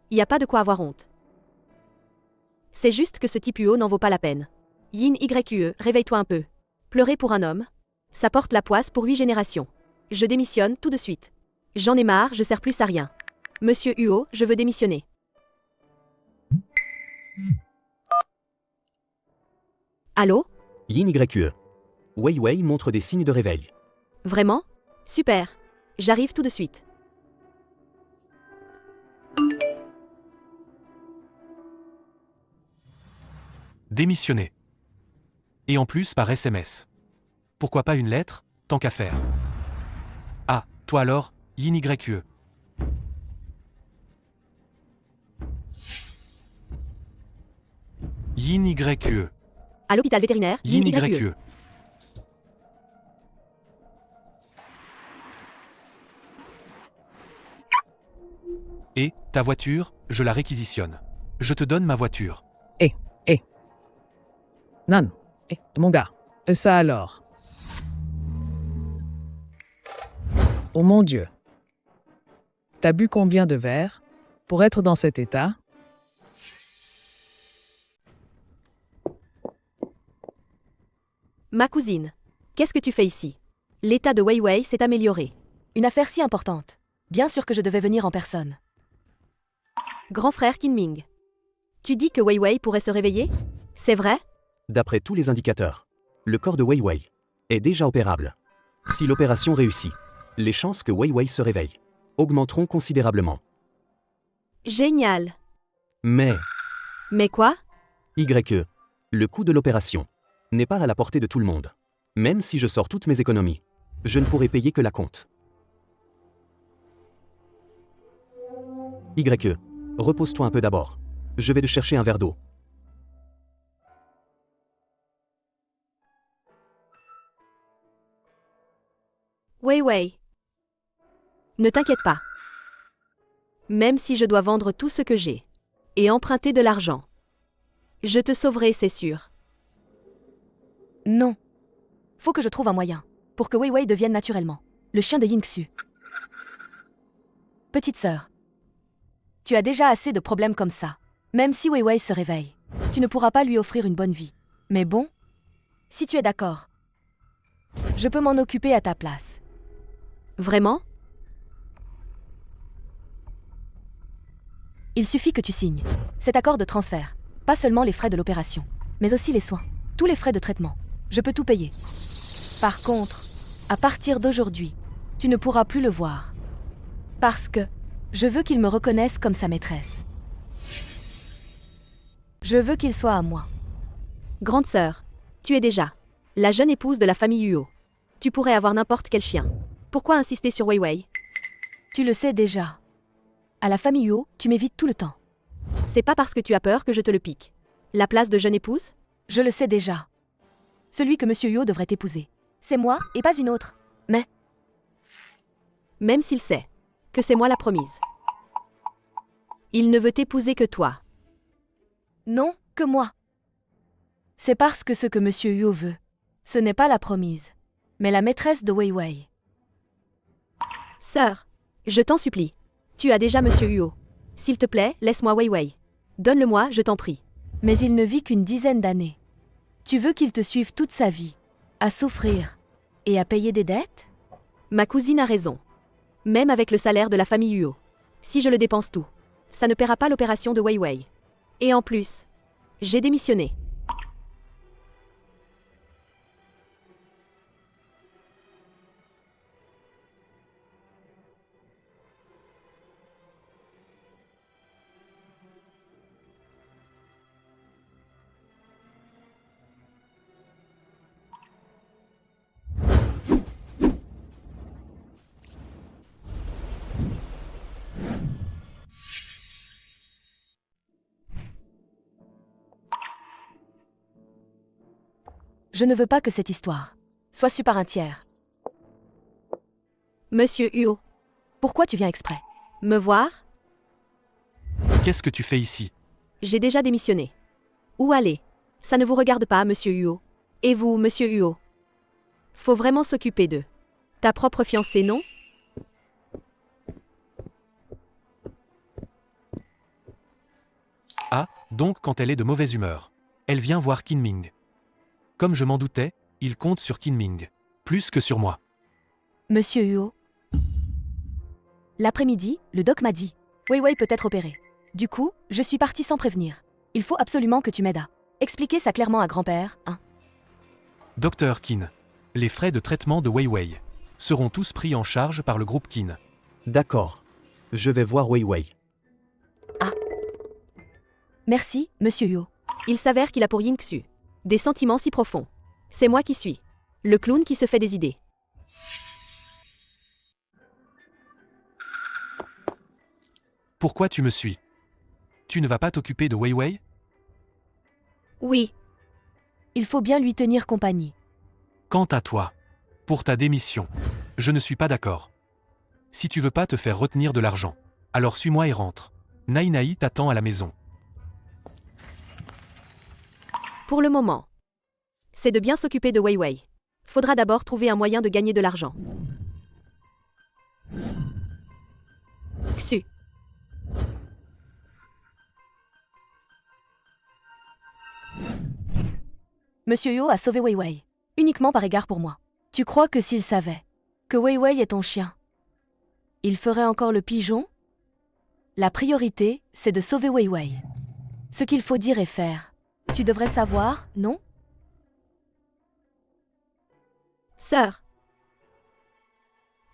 Il n'y a pas de quoi avoir honte. C'est juste que ce type Huo n'en vaut pas la peine. Yin YE, réveille-toi un peu. Pleurer pour un homme, ça porte la poisse pour 8 générations. Je démissionne tout de suite. J'en ai marre, je sers plus à rien. Monsieur Huo, je veux démissionner. Allô? Yin YE. Wei Wei montre des signes de réveil. Vraiment? Super. J'arrive tout de suite. Démissionner. Et en plus par SMS. Pourquoi pas une lettre, tant qu'à faire. Ah, toi alors, Yin YE. Yin YE. À l'hôpital vétérinaire, Yin Yin YE. YE. Et, ta voiture, je la réquisitionne. Je te donne ma voiture. Non, mon gars, ça alors. Oh mon Dieu. T'as bu combien de verres pour être dans cet état? Ma cousine, qu'est-ce que tu fais ici? L'état de Wei Wei s'est amélioré. Une affaire si importante. Bien sûr que je devais venir en personne. Grand frère Kinming. Tu dis que Wei Wei pourrait se réveiller? C'est vrai? D'après tous les indicateurs, le corps de Wei Wei est déjà opérable. Si l'opération réussit, les chances que Wei Wei se réveille augmenteront considérablement. Génial. Mais, Mais quoi? YE, le coût de l'opération n'est pas à la portée de tout le monde. Même si je sors toutes mes économies, je ne pourrai payer que la compte. YE, repose-toi un peu d'abord. Je vais te chercher un verre d'eau. Wei Wei. Ne t'inquiète pas. Même si je dois vendre tout ce que j'ai et emprunter de l'argent, je te sauverai, c'est sûr. Non. Faut que je trouve un moyen pour que Wei Wei devienne naturellement le chien de Yin Xu. Petite sœur, tu as déjà assez de problèmes comme ça. Même si Wei Wei se réveille, tu ne pourras pas lui offrir une bonne vie. Mais bon, si tu es d'accord, je peux m'en occuper à ta place. Vraiment? Il suffit que tu signes cet accord de transfert. Pas seulement les frais de l'opération, mais aussi les soins, tous les frais de traitement. Je peux tout payer. Par contre, à partir d'aujourd'hui, tu ne pourras plus le voir. Parce que je veux qu'il me reconnaisse comme sa maîtresse. Je veux qu'il soit à moi. Grande sœur, tu es déjà la jeune épouse de la famille Huo. Tu pourrais avoir n'importe quel chien. Pourquoi insister sur Wei Wei? Tu le sais déjà. À la famille Huo, tu m'évites tout le temps. C'est pas parce que tu as peur que je te le pique. La place de jeune épouse? Je le sais déjà. Celui que Monsieur Huo devrait épouser. C'est moi et pas une autre. Mais Même s'il sait que c'est moi la promise. Il ne veut t'épouser que toi. non, que moi. C'est parce que ce que Monsieur Huo veut, ce n'est pas la promise, mais la maîtresse de Wei Wei. Sœur, je t'en supplie. Tu as déjà Monsieur Huo. S'il te plaît, laisse-moi Wei Wei. Donne-le-moi, je t'en prie. Mais il ne vit qu'une dizaine d'années. Tu veux qu'il te suive toute sa vie, à souffrir et à payer des dettes? Ma cousine a raison. Même avec le salaire de la famille Huo. Si je le dépense tout, ça ne paiera pas l'opération de Wei Wei. Et en plus, j'ai démissionné. Je ne veux pas que cette histoire soit su par un tiers. Monsieur Huo, Pourquoi tu viens exprès? me voir? Qu'est-ce que tu fais ici? J'ai déjà démissionné. Où aller? Ça ne vous regarde pas, Monsieur Huo. Et vous, Monsieur Huo? Faut vraiment s'occuper d'eux. Ta propre fiancée, non? Ah, donc quand elle est de mauvaise humeur. Elle vient voir Kinming. Comme je m'en doutais, il compte sur Kinming. Plus que sur moi. Monsieur Huo. L'après-midi, le doc m'a dit Wei Wei peut être opéré. Du coup, je suis partie sans prévenir. Il faut absolument que tu m'aides à expliquer ça clairement à grand-père, hein. Docteur Qin. Les frais de traitement de Wei Wei seront tous pris en charge par le groupe Qin. D'accord. Je vais voir Wei Wei. Merci, Monsieur Huo. Il s'avère qu'il a pour Yingxu des sentiments si profonds. C'est moi qui suis le clown qui se fait des idées. Pourquoi tu me suis? Tu ne vas pas t'occuper de Wei Wei? Oui, Il faut bien lui tenir compagnie. Quant à toi, pour ta démission, je ne suis pas d'accord. Si tu veux pas te faire retenir de l'argent, alors suis-moi et rentre. Nai Nai t'attend à la maison. pour le moment. C'est de bien s'occuper de Wei Wei. Faudra d'abord trouver un moyen de gagner de l'argent. Xu. Monsieur Huo a sauvé Wei Wei, uniquement par égard pour moi. Tu crois que s'il savait que Wei Wei est ton chien, il ferait encore le pigeon? La priorité, c'est de sauver Wei Wei. Ce qu'il faut dire et faire. Tu devrais savoir, non? Sœur.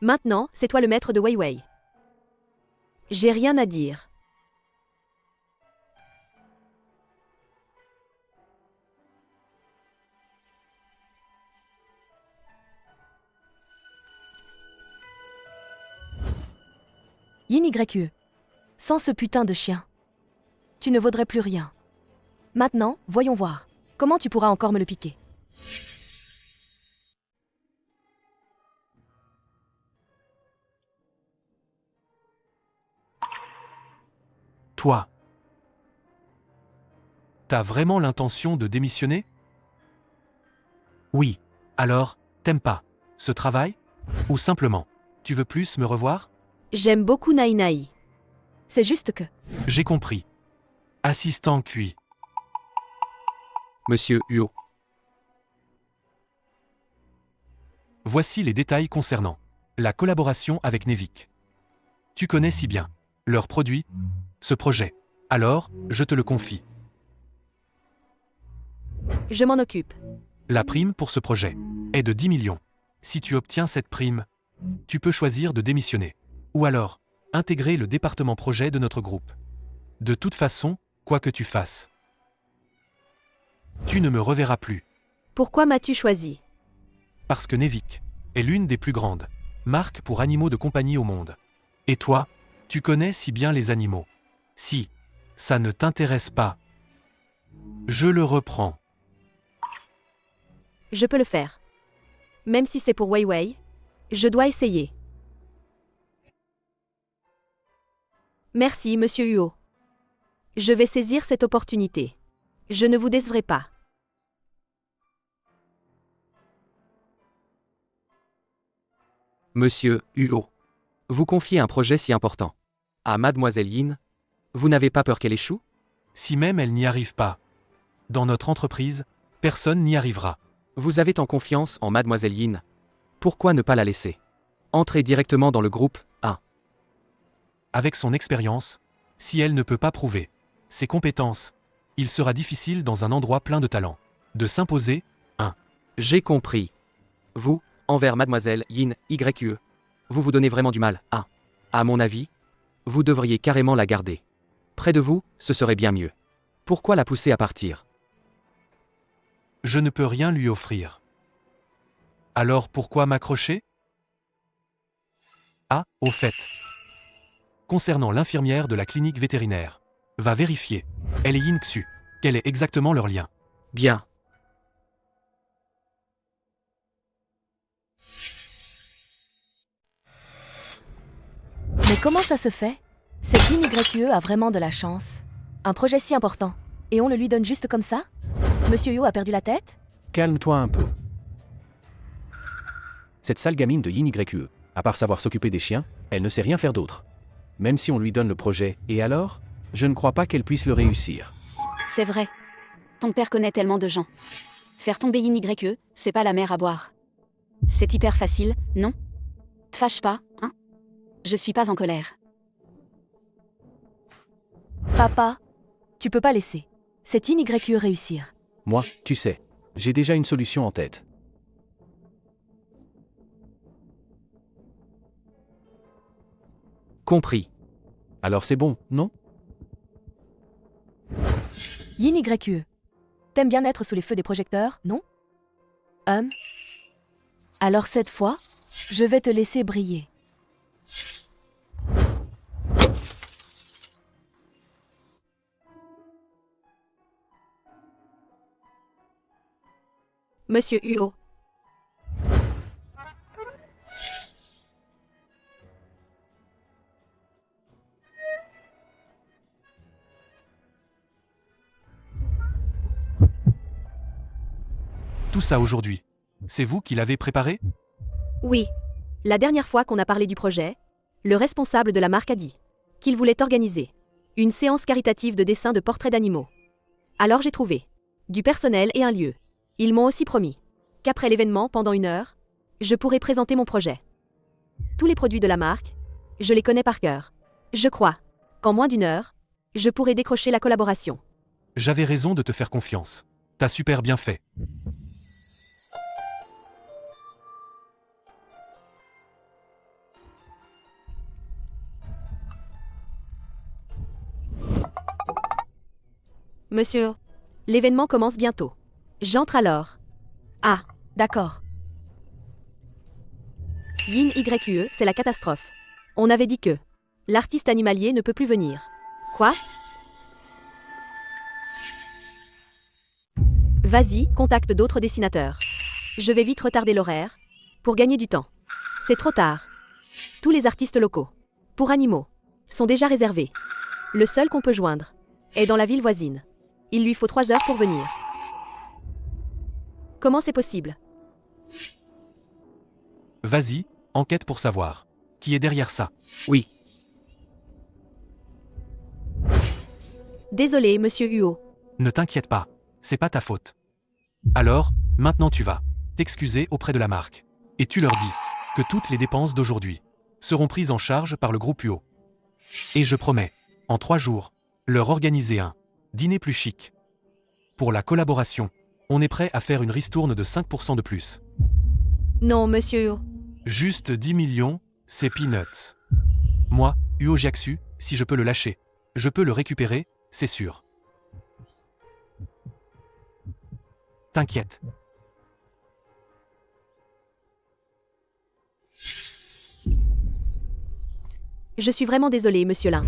Maintenant, c'est toi le maître de Wei Wei. J'ai rien à dire. Yin YE. Sans ce putain de chien, tu ne vaudrais plus rien. Maintenant, voyons voir. Comment tu pourras encore me le piquer? Toi. T'as vraiment l'intention de démissionner? Oui. Alors, t'aimes pas ce travail? Ou simplement, tu veux plus me revoir? J'aime beaucoup Nai Nai. C'est juste que... J'ai compris. Assistant QI. Monsieur Huo. Voici les détails concernant La collaboration avec Nevik. Tu connais si bien leurs produits, ce projet. Alors, je te le confie. Je m'en occupe. La prime pour ce projet est de 10 millions. Si tu obtiens cette prime, tu peux choisir de démissionner. Ou alors, intégrer le département projet de notre groupe. De toute façon, quoi que tu fasses, tu ne me reverras plus. Pourquoi m'as-tu choisi? Parce que Nevik est l'une des plus grandes marques pour animaux de compagnie au monde. Et toi, tu connais si bien les animaux. Si ça ne t'intéresse pas, je le reprends. Je peux le faire. Même si c'est pour Weiwei, je dois essayer. Merci, Monsieur Huo. Je vais saisir cette opportunité. Je ne vous décevrai pas. Monsieur Huo, vous confiez un projet si important à Mademoiselle Yin, vous n'avez pas peur qu'elle échoue? Si même elle n'y arrive pas, dans notre entreprise, personne n'y arrivera. Vous avez tant confiance en Mademoiselle Yin. Pourquoi ne pas la laisser entrer directement dans le groupe A? Avec son expérience, si elle ne peut pas prouver ses compétences, il sera difficile dans un endroit plein de talent de s'imposer. J'ai compris. Vous, envers Mademoiselle Yin YE, vous vous donnez vraiment du mal. À mon avis, vous devriez carrément la garder. Près de vous, ce serait bien mieux. Pourquoi la pousser à partir? Je ne peux rien lui offrir. Alors pourquoi m'accrocher? Au fait. Concernant l'infirmière de la clinique vétérinaire, va vérifier. Elle est Yin Xu. Quel est exactement leur lien? Bien. Mais comment ça se fait? Cette Yin YE a vraiment de la chance. Un projet si important. Et on le lui donne juste comme ça? Monsieur Yo a perdu la tête? Calme-toi un peu. Cette sale gamine de Yin YE, à part savoir s'occuper des chiens, elle ne sait rien faire d'autre. Même si on lui donne le projet, et alors? Je ne crois pas qu'elle puisse le réussir. C'est vrai. Ton père connaît tellement de gens. Faire tomber Yin YE, c'est pas la mer à boire. C'est hyper facile, non? Te fâche pas, hein? Je suis pas en colère. Papa, tu peux pas laisser cette Yin YE réussir. Moi, tu sais, j'ai déjà une solution en tête. Compris. Alors c'est bon, non? Yin YE. T'aimes bien être sous les feux des projecteurs, non? Alors cette fois, je vais te laisser briller. Monsieur Huo. Tout ça aujourd'hui, c'est vous qui l'avez préparé? Oui. La dernière fois qu'on a parlé du projet, le responsable de la marque a dit qu'il voulait organiser une séance caritative de dessin de portraits d'animaux. Alors j'ai trouvé du personnel et un lieu. Ils m'ont aussi promis qu'après l'événement, pendant 1 heure, je pourrai présenter mon projet. Tous les produits de la marque, je les connais par cœur. Je crois qu'en moins d'1 heure, je pourrai décrocher la collaboration. J'avais raison de te faire confiance. T'as super bien fait. Monsieur, l'événement commence bientôt. J'entre alors. D'accord. Yin YE, c'est la catastrophe. On avait dit que l'artiste animalier ne peut plus venir. Quoi? Vas-y, contacte d'autres dessinateurs. Je vais vite retarder l'horaire pour gagner du temps. C'est trop tard. Tous les artistes locaux, pour animaux, sont déjà réservés. Le seul qu'on peut joindre est dans la ville voisine. Il lui faut 3 heures pour venir. Comment c'est possible? Vas-y, enquête pour savoir qui est derrière ça. Oui. Désolé, monsieur Huo. Ne t'inquiète pas, c'est pas ta faute. Alors, maintenant tu vas t'excuser auprès de la marque. Et tu leur dis que toutes les dépenses d'aujourd'hui seront prises en charge par le groupe UO. Et je promets, en 3 jours, leur organiser un dîner plus chic. Pour la collaboration, on est prêt à faire une ristourne de 5% de plus. Non, monsieur. Juste 10 millions, c'est peanuts. Moi, UO Jiaxu, si je peux le lâcher, je peux le récupérer, c'est sûr. T'inquiète. Je suis vraiment désolée, monsieur Lin.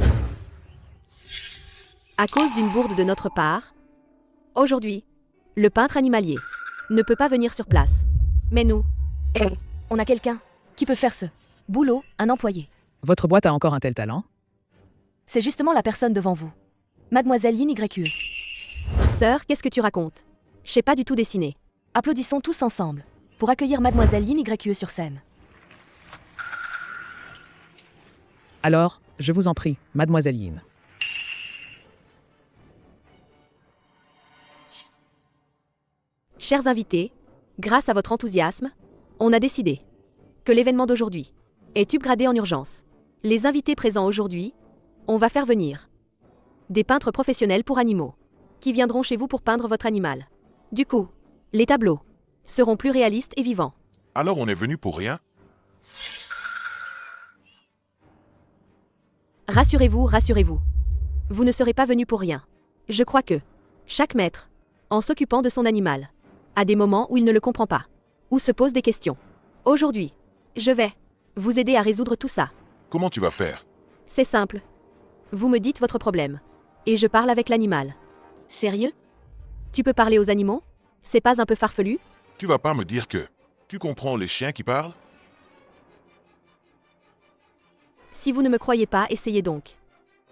À cause d'une bourde de notre part, aujourd'hui, le peintre animalier ne peut pas venir sur place. Mais nous, On a quelqu'un qui peut faire ce boulot, un employé. Votre boîte a encore un tel talent? C'est justement la personne devant vous. Mademoiselle Yin YQE. sœur, qu'est-ce que tu racontes? Je sais pas du tout dessiner. Applaudissons tous ensemble pour accueillir Mademoiselle Yin YQE sur scène. Alors, je vous en prie, mademoiselle Yin. Chers invités, grâce à votre enthousiasme, on a décidé que l'événement d'aujourd'hui est upgradé en urgence. Les invités présents aujourd'hui, on va faire venir des peintres professionnels pour animaux qui viendront chez vous pour peindre votre animal. Du coup, les tableaux seront plus réalistes et vivants. Alors on est venu pour rien? Rassurez-vous, rassurez-vous. Vous ne serez pas venus pour rien. Je crois que chaque maître, en s'occupant de son animal, a des moments où il ne le comprend pas, ou se pose des questions. Aujourd'hui, je vais vous aider à résoudre tout ça. Comment tu vas faire? C'est simple. Vous me dites votre problème. Et je parle avec l'animal. Sérieux? Tu peux parler aux animaux? C'est pas un peu farfelu? Tu vas pas me dire que tu comprends les chiens qui parlent? Si vous ne me croyez pas, essayez donc.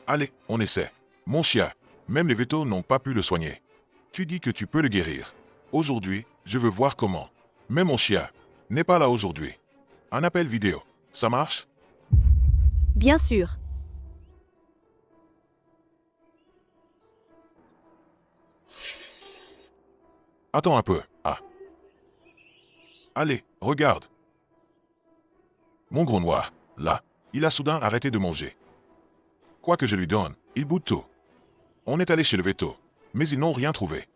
Allez, on essaie. Mon chien, même les vétos n'ont pas pu le soigner. Tu dis que tu peux le guérir. Aujourd'hui, je veux voir comment. Mais mon chien n'est pas là aujourd'hui. Un appel vidéo, ça marche? Bien sûr. Attends un peu. Ah. Allez, regarde. Mon gros noir, là, il a soudain arrêté de manger. Quoi que je lui donne, il boude tout. On est allé chez le veto, mais ils n'ont rien trouvé.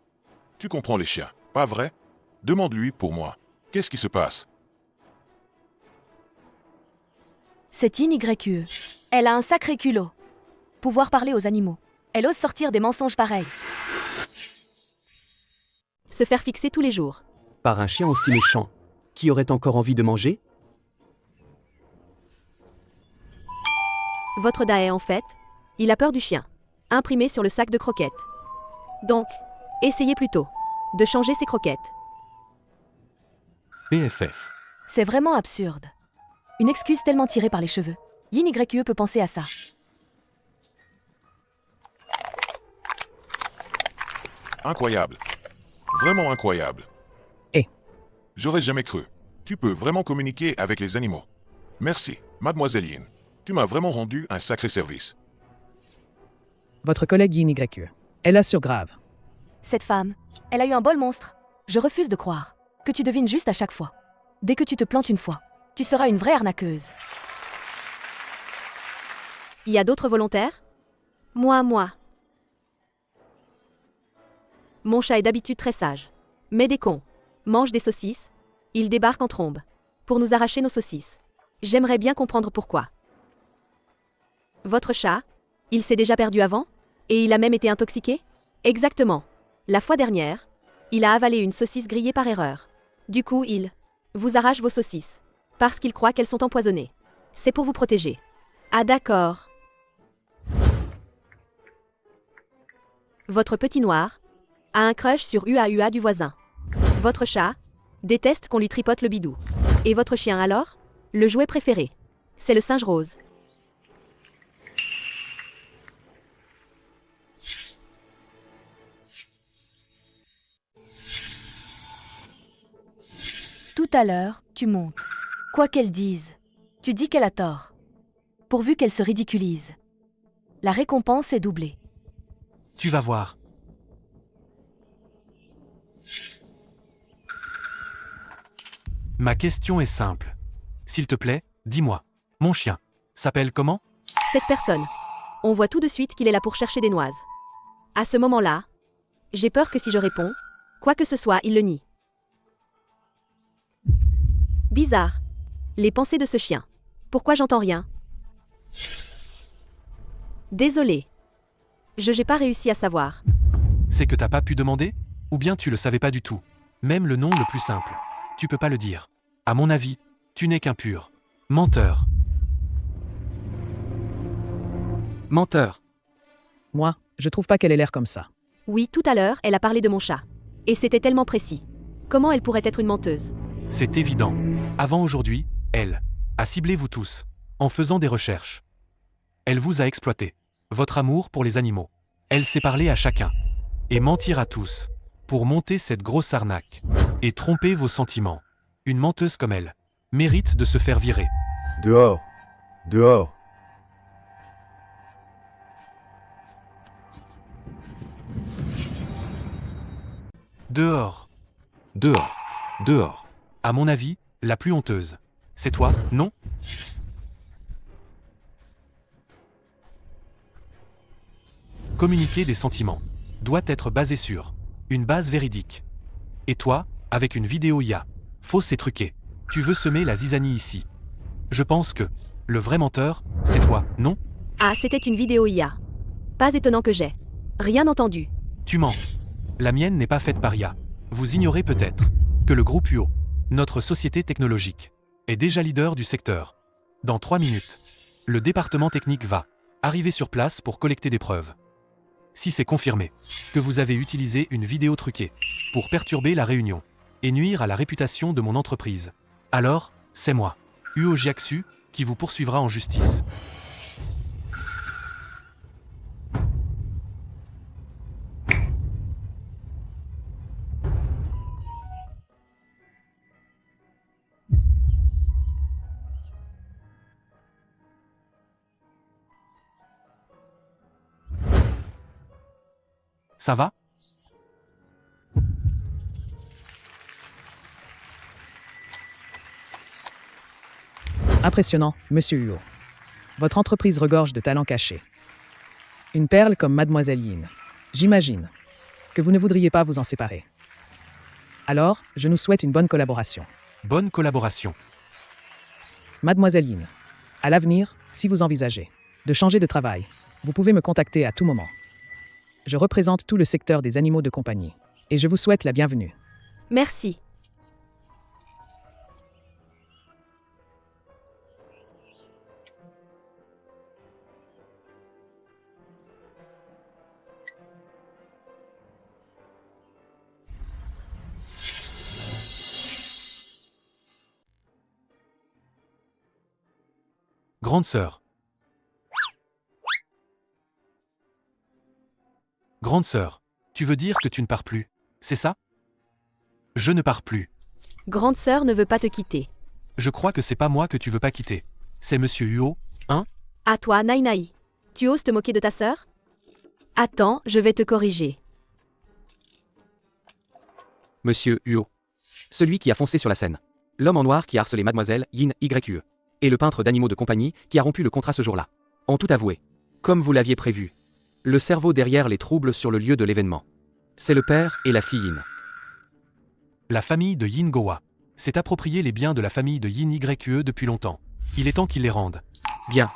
Tu comprends les chiens, pas vrai? Demande-lui pour moi. Qu'est-ce qui se passe? C'est Yin YQE. Elle a un sacré culot. Pouvoir parler aux animaux. Elle ose sortir des mensonges pareils. Se faire fixer tous les jours. Par un chien aussi méchant, qui aurait encore envie de manger? Votre Dae, en fait, il a peur du chien. Imprimé sur le sac de croquettes. Donc, essayez plutôt de changer ses croquettes. BFF. C'est vraiment absurde. Une excuse tellement tirée par les cheveux. Yin YQE peut penser à ça. Incroyable. Vraiment incroyable. J'aurais jamais cru. Tu peux vraiment communiquer avec les animaux. Merci, mademoiselle Yin. Tu m'as vraiment rendu un sacré service. Votre collègue Yin YQE. Elle assure grave. Cette femme, elle a eu un bol monstre. Je refuse de croire que tu devines juste à chaque fois. Dès que tu te plantes une fois, tu seras une vraie arnaqueuse. Il y a d'autres volontaires? Moi. Mon chat est d'habitude très sage. Mais des cons mange des saucisses, il débarque en trombe pour nous arracher nos saucisses. J'aimerais bien comprendre pourquoi. Votre chat, il s'est déjà perdu avant? Et il a même été intoxiqué? Exactement. La fois dernière, il a avalé une saucisse grillée par erreur. Du coup, il vous arrache vos saucisses parce qu'il croit qu'elles sont empoisonnées. C'est pour vous protéger. Ah d'accord. Votre petit noir a un crush sur UAUA du voisin. Votre chat déteste qu'on lui tripote le bidou. Et votre chien alors? Le jouet préféré, c'est le singe rose. Tout à l'heure, tu montes. Quoi qu'elle dise, tu dis qu'elle a tort. Pourvu qu'elle se ridiculise. La récompense est doublée. Tu vas voir. Ma question est simple. S'il te plaît, dis-moi. Mon chien s'appelle comment? Cette personne. On voit tout de suite qu'il est là pour chercher des noises. À ce moment-là, j'ai peur que si je réponds, quoi que ce soit, il le nie. Bizarre. Les pensées de ce chien. Pourquoi j'entends rien? Désolé. J'ai pas réussi à savoir. C'est que t'as pas pu demander? Ou bien tu le savais pas du tout? Même le nom le plus simple. Tu peux pas le dire. À mon avis, tu n'es qu'un pur menteur. Menteur. Moi, je trouve pas qu'elle ait l'air comme ça. Oui, tout à l'heure, elle a parlé de mon chat. Et c'était tellement précis. Comment elle pourrait être une menteuse? C'est évident. Avant aujourd'hui, elle a ciblé vous tous, en faisant des recherches. Elle vous a exploité. Votre amour pour les animaux. Elle s'est parlé à chacun. Et mentir à tous. Pour monter cette grosse arnaque. Et tromper vos sentiments. Une menteuse comme elle mérite de se faire virer. Dehors. Dehors. Dehors. Dehors. Dehors. À mon avis, la plus honteuse. C'est toi, non? Communiquer des sentiments doit être basé sur une base véridique. Et toi, avec une vidéo IA, fausse et truquée, tu veux semer la zizanie ici. Je pense que le vrai menteur, c'est toi, non? Ah, c'était une vidéo IA. Pas étonnant que j'ai rien entendu. Tu mens. La mienne n'est pas faite par IA. Vous ignorez peut-être que le groupe UO, notre société technologique, est déjà leader du secteur. Dans 3 minutes, le département technique va arriver sur place pour collecter des preuves. Si c'est confirmé que vous avez utilisé une vidéo truquée pour perturber la réunion et nuire à la réputation de mon entreprise, alors, c'est moi, UO Jiaxu, qui vous poursuivra en justice. Ça va? Impressionnant, monsieur Huo. Votre entreprise regorge de talents cachés. Une perle comme Mademoiselle Yin. J'imagine que vous ne voudriez pas vous en séparer. Alors, je nous souhaite une bonne collaboration. Bonne collaboration. Mademoiselle Yin, à l'avenir, si vous envisagez de changer de travail, vous pouvez me contacter à tout moment. Je représente tout le secteur des animaux de compagnie et je vous souhaite la bienvenue. Merci. Grande sœur. Grande sœur, tu veux dire que tu ne pars plus, c'est ça? Je ne pars plus. Grande sœur ne veut pas te quitter. Je crois que c'est pas moi que tu veux pas quitter. C'est monsieur Huo, hein? À toi, Nainai. Tu oses te moquer de ta sœur? Attends, je vais te corriger. Monsieur Huo. Celui qui a foncé sur la scène. L'homme en noir qui a harcelé Mademoiselle Yin YE. Et le peintre d'animaux de compagnie qui a rompu le contrat ce jour-là. Ont tout avoué. Comme vous l'aviez prévu. Le cerveau derrière les troubles sur le lieu de l'événement. C'est le père et la fille Yin. La famille de Yin Gowa s'est approprié les biens de la famille de Yin YE depuis longtemps. Il est temps qu'ils les rendent. Bien.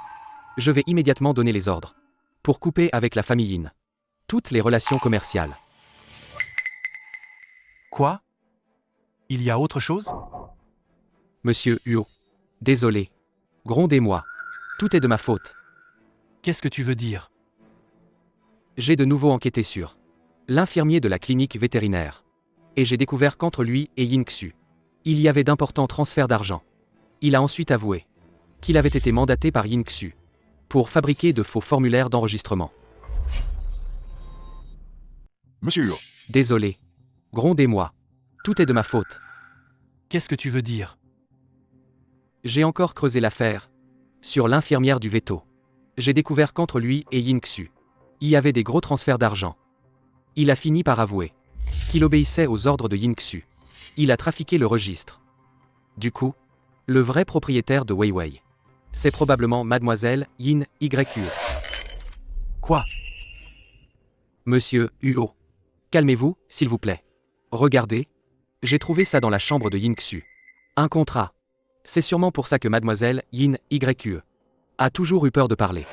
Je vais immédiatement donner les ordres. Pour couper avec la famille Yin. Toutes les relations commerciales. Quoi? Il y a autre chose? Monsieur Huo. Désolé. Grondez-moi. Tout est de ma faute. Qu'est-ce que tu veux dire? J'ai de nouveau enquêté sur l'infirmier de la clinique vétérinaire. Et j'ai découvert qu'entre lui et Yin Xu, il y avait d'importants transferts d'argent. Il a ensuite avoué qu'il avait été mandaté par Yin Xu pour fabriquer de faux formulaires d'enregistrement. Monsieur Huo, Désolé. Grondez-moi. Tout est de ma faute. Qu'est-ce que tu veux dire? J'ai encore creusé l'affaire sur l'infirmière du veto. J'ai découvert qu'entre lui et Yin Xu, il y avait des gros transferts d'argent. Il a fini par avouer qu'il obéissait aux ordres de Yin Xu. Il a trafiqué le registre. Du coup, Le vrai propriétaire de Weiwei. C'est probablement Mademoiselle Yin YQ. Quoi? Monsieur Huo. Calmez-vous, s'il vous plaît. Regardez. J'ai trouvé ça dans la chambre de Yin Xu. Un contrat. C'est sûrement pour ça que Mademoiselle Yin YQ a toujours eu peur de parler.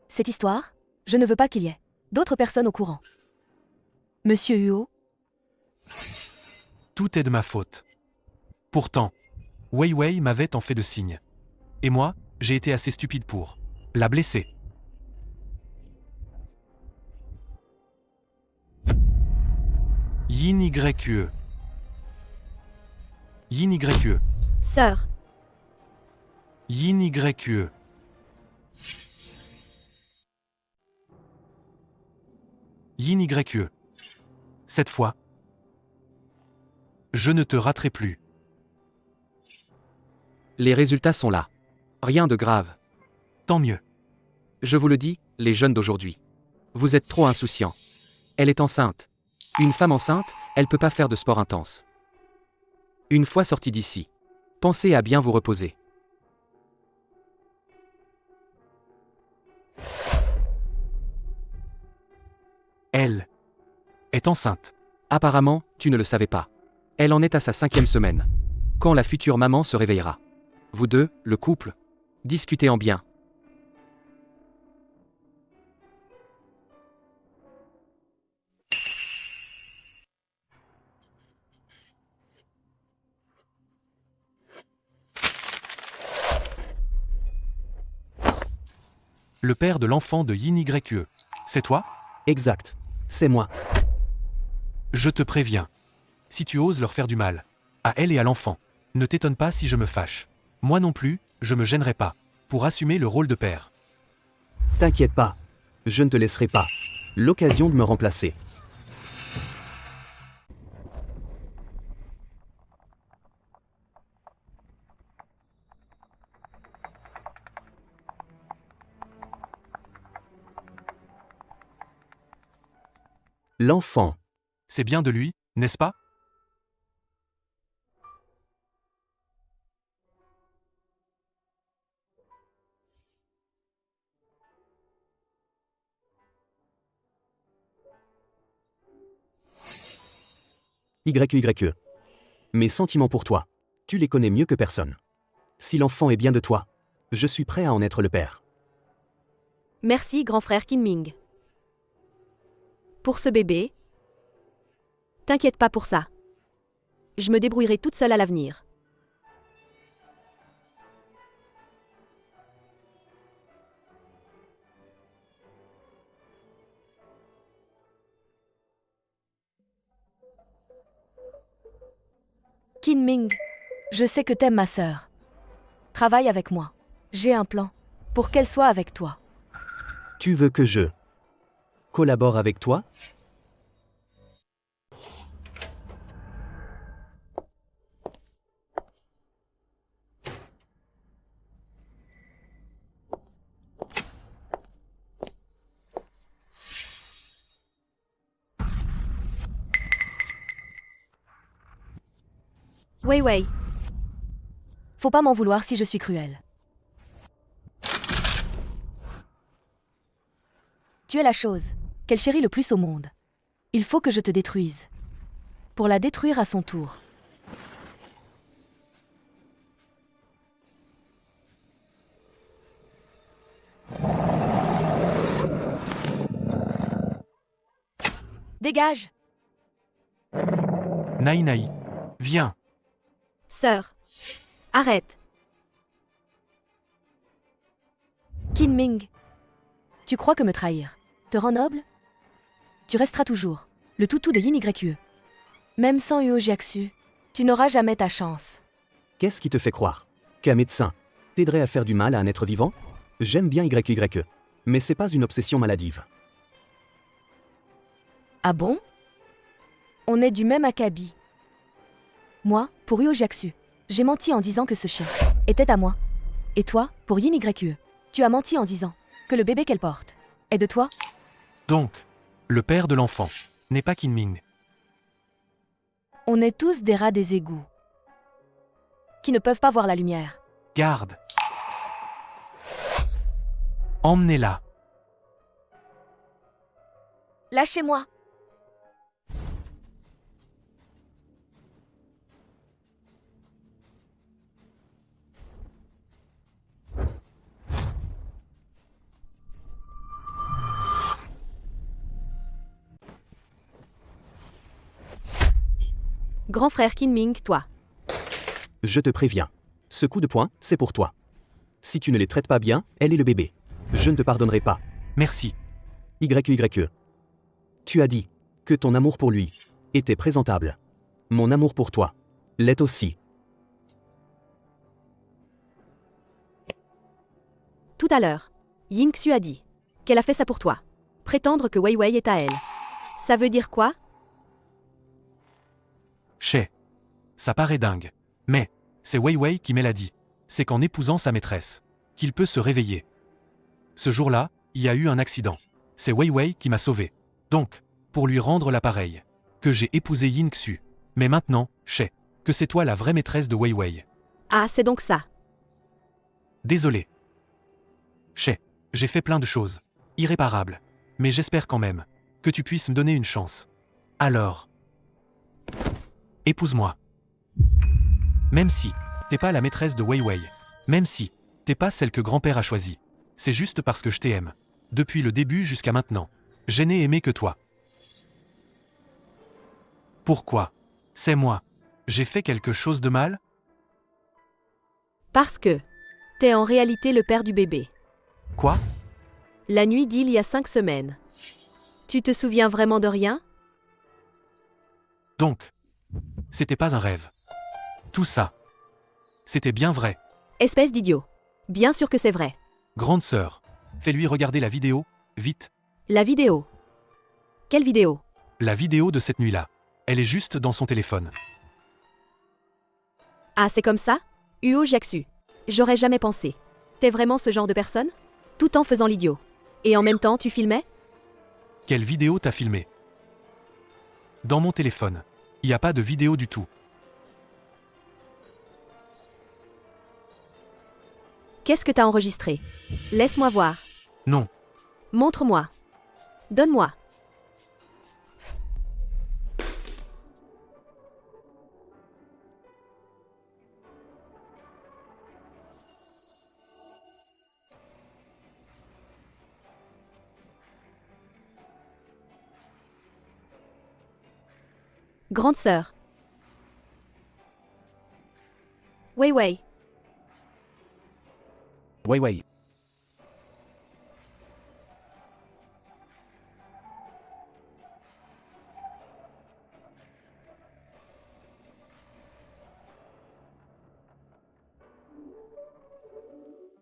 Cette histoire, je ne veux pas qu'il y ait d'autres personnes au courant. Monsieur Huo, Tout est de ma faute. Pourtant, Weiwei m'avait tant fait de signes. Et moi, j'ai été assez stupide pour la blesser. Yin YQE. Yin YQE. Sœur, Yin YQE. Yin YQE. Cette fois, je ne te raterai plus. Les résultats sont là. Rien de grave. Tant mieux. Je vous le dis, les jeunes d'aujourd'hui. Vous êtes trop insouciants. Elle est enceinte. Une femme enceinte, elle peut pas faire de sport intense. Une fois sortie d'ici, pensez à bien vous reposer. Elle est enceinte. Apparemment, tu ne le savais pas. Elle en est à sa 5e semaine. Quand la future maman se réveillera. Vous deux, le couple, discutez en bien. Le père de l'enfant de Yin YQE. C'est toi? Exact. C'est moi. Je te préviens. Si tu oses leur faire du mal, à elle et à l'enfant, ne t'étonne pas si je me fâche. Moi non plus, je me gênerai pas, pour assumer le rôle de père. T'inquiète pas. Je ne te laisserai pas l'occasion de me remplacer. L'enfant. C'est bien de lui, n'est-ce pas? YQYE. Mes sentiments pour toi, tu les connais mieux que personne. Si l'enfant est bien de toi, je suis prêt à en être le père. merci grand frère Kinming. Pour ce bébé, t'inquiète pas pour ça. Je me débrouillerai toute seule à l'avenir. Kinming, je sais que t'aimes ma sœur. Travaille avec moi. J'ai un plan pour qu'elle soit avec toi. Tu veux que je collabore avec toi? Weiwei, Faut pas m'en vouloir si je suis cruelle. Tu es la chose qu'elle chérit le plus au monde. Il faut que je te détruise. Pour la détruire à son tour. Dégage! Naï, viens. sœur, arrête. Kinming, tu crois que me trahir te rend noble? Tu resteras toujours le toutou de Yin YQE. Même sans Huo Jiaxu, tu n'auras jamais ta chance. Qu'est-ce qui te fait croire qu'un médecin t'aiderait à faire du mal à un être vivant? J'aime bien YQYE, mais c'est pas une obsession maladive. Ah bon? On est du même acabit. Moi, pour Huo Jiaxu, j'ai menti en disant que ce chien était à moi. Et toi, pour Yin YQE, tu as menti en disant que le bébé qu'elle porte est de toi? Donc, le père de l'enfant n'est pas Kinming. On est tous des rats des égouts. Qui ne peuvent pas voir la lumière. Garde. Emmenez-la. Lâchez-moi. Grand frère Kinming, toi. Je te préviens. Ce coup de poing, c'est pour toi. Si tu ne les traites pas bien, elle est le bébé. Je ne te pardonnerai pas. Merci. YYE. Tu as dit que ton amour pour lui était présentable. Mon amour pour toi l'est aussi. Tout à l'heure, Yingxu a dit qu'elle a fait ça pour toi. Prétendre que Wei Wei est à elle. Ça veut dire quoi? Chez. Ça paraît dingue. Mais, c'est Wei Wei qui me l'a dit. C'est qu'en épousant sa maîtresse, qu'il peut se réveiller. Ce jour-là, il y a eu un accident. C'est Wei Wei qui m'a sauvé. Donc, pour lui rendre l'appareil, que j'ai épousé Yingxu. Mais maintenant, Chez, que c'est toi la vraie maîtresse de Wei Wei. Ah, c'est donc ça. Désolé. Chez, j'ai fait plein de choses. Irréparables. Mais j'espère quand même que tu puisses me donner une chance. Alors. Épouse-moi. Même si t'es pas la maîtresse de Wei Wei. Même si t'es pas celle que grand-père a choisie. C'est juste parce que je t'aime. Depuis le début jusqu'à maintenant. Je n'ai aimé que toi. Pourquoi? C'est moi. J'ai fait quelque chose de mal? Parce que t'es en réalité le père du bébé. Quoi? La nuit d'il y a 5 semaines. Tu te souviens vraiment de rien? Donc, c'était pas un rêve. Tout ça. C'était bien vrai. Espèce d'idiot. Bien sûr que c'est vrai. Grande sœur, fais-lui regarder la vidéo, vite. La vidéo. Quelle vidéo? La vidéo de cette nuit-là. Elle est juste dans son téléphone. Ah, c'est comme ça? Uo Jiaxu. J'aurais jamais pensé. T'es vraiment ce genre de personne? Tout en faisant l'idiot. Et en même temps, tu filmais? Quelle vidéo t'as filmé? Dans mon téléphone. Il n'y a pas de vidéo du tout. Qu'est-ce que t'as enregistré? Laisse-moi voir. Non. Montre-moi. Donne-moi. Grande sœur. Wei Wei. Wei Wei.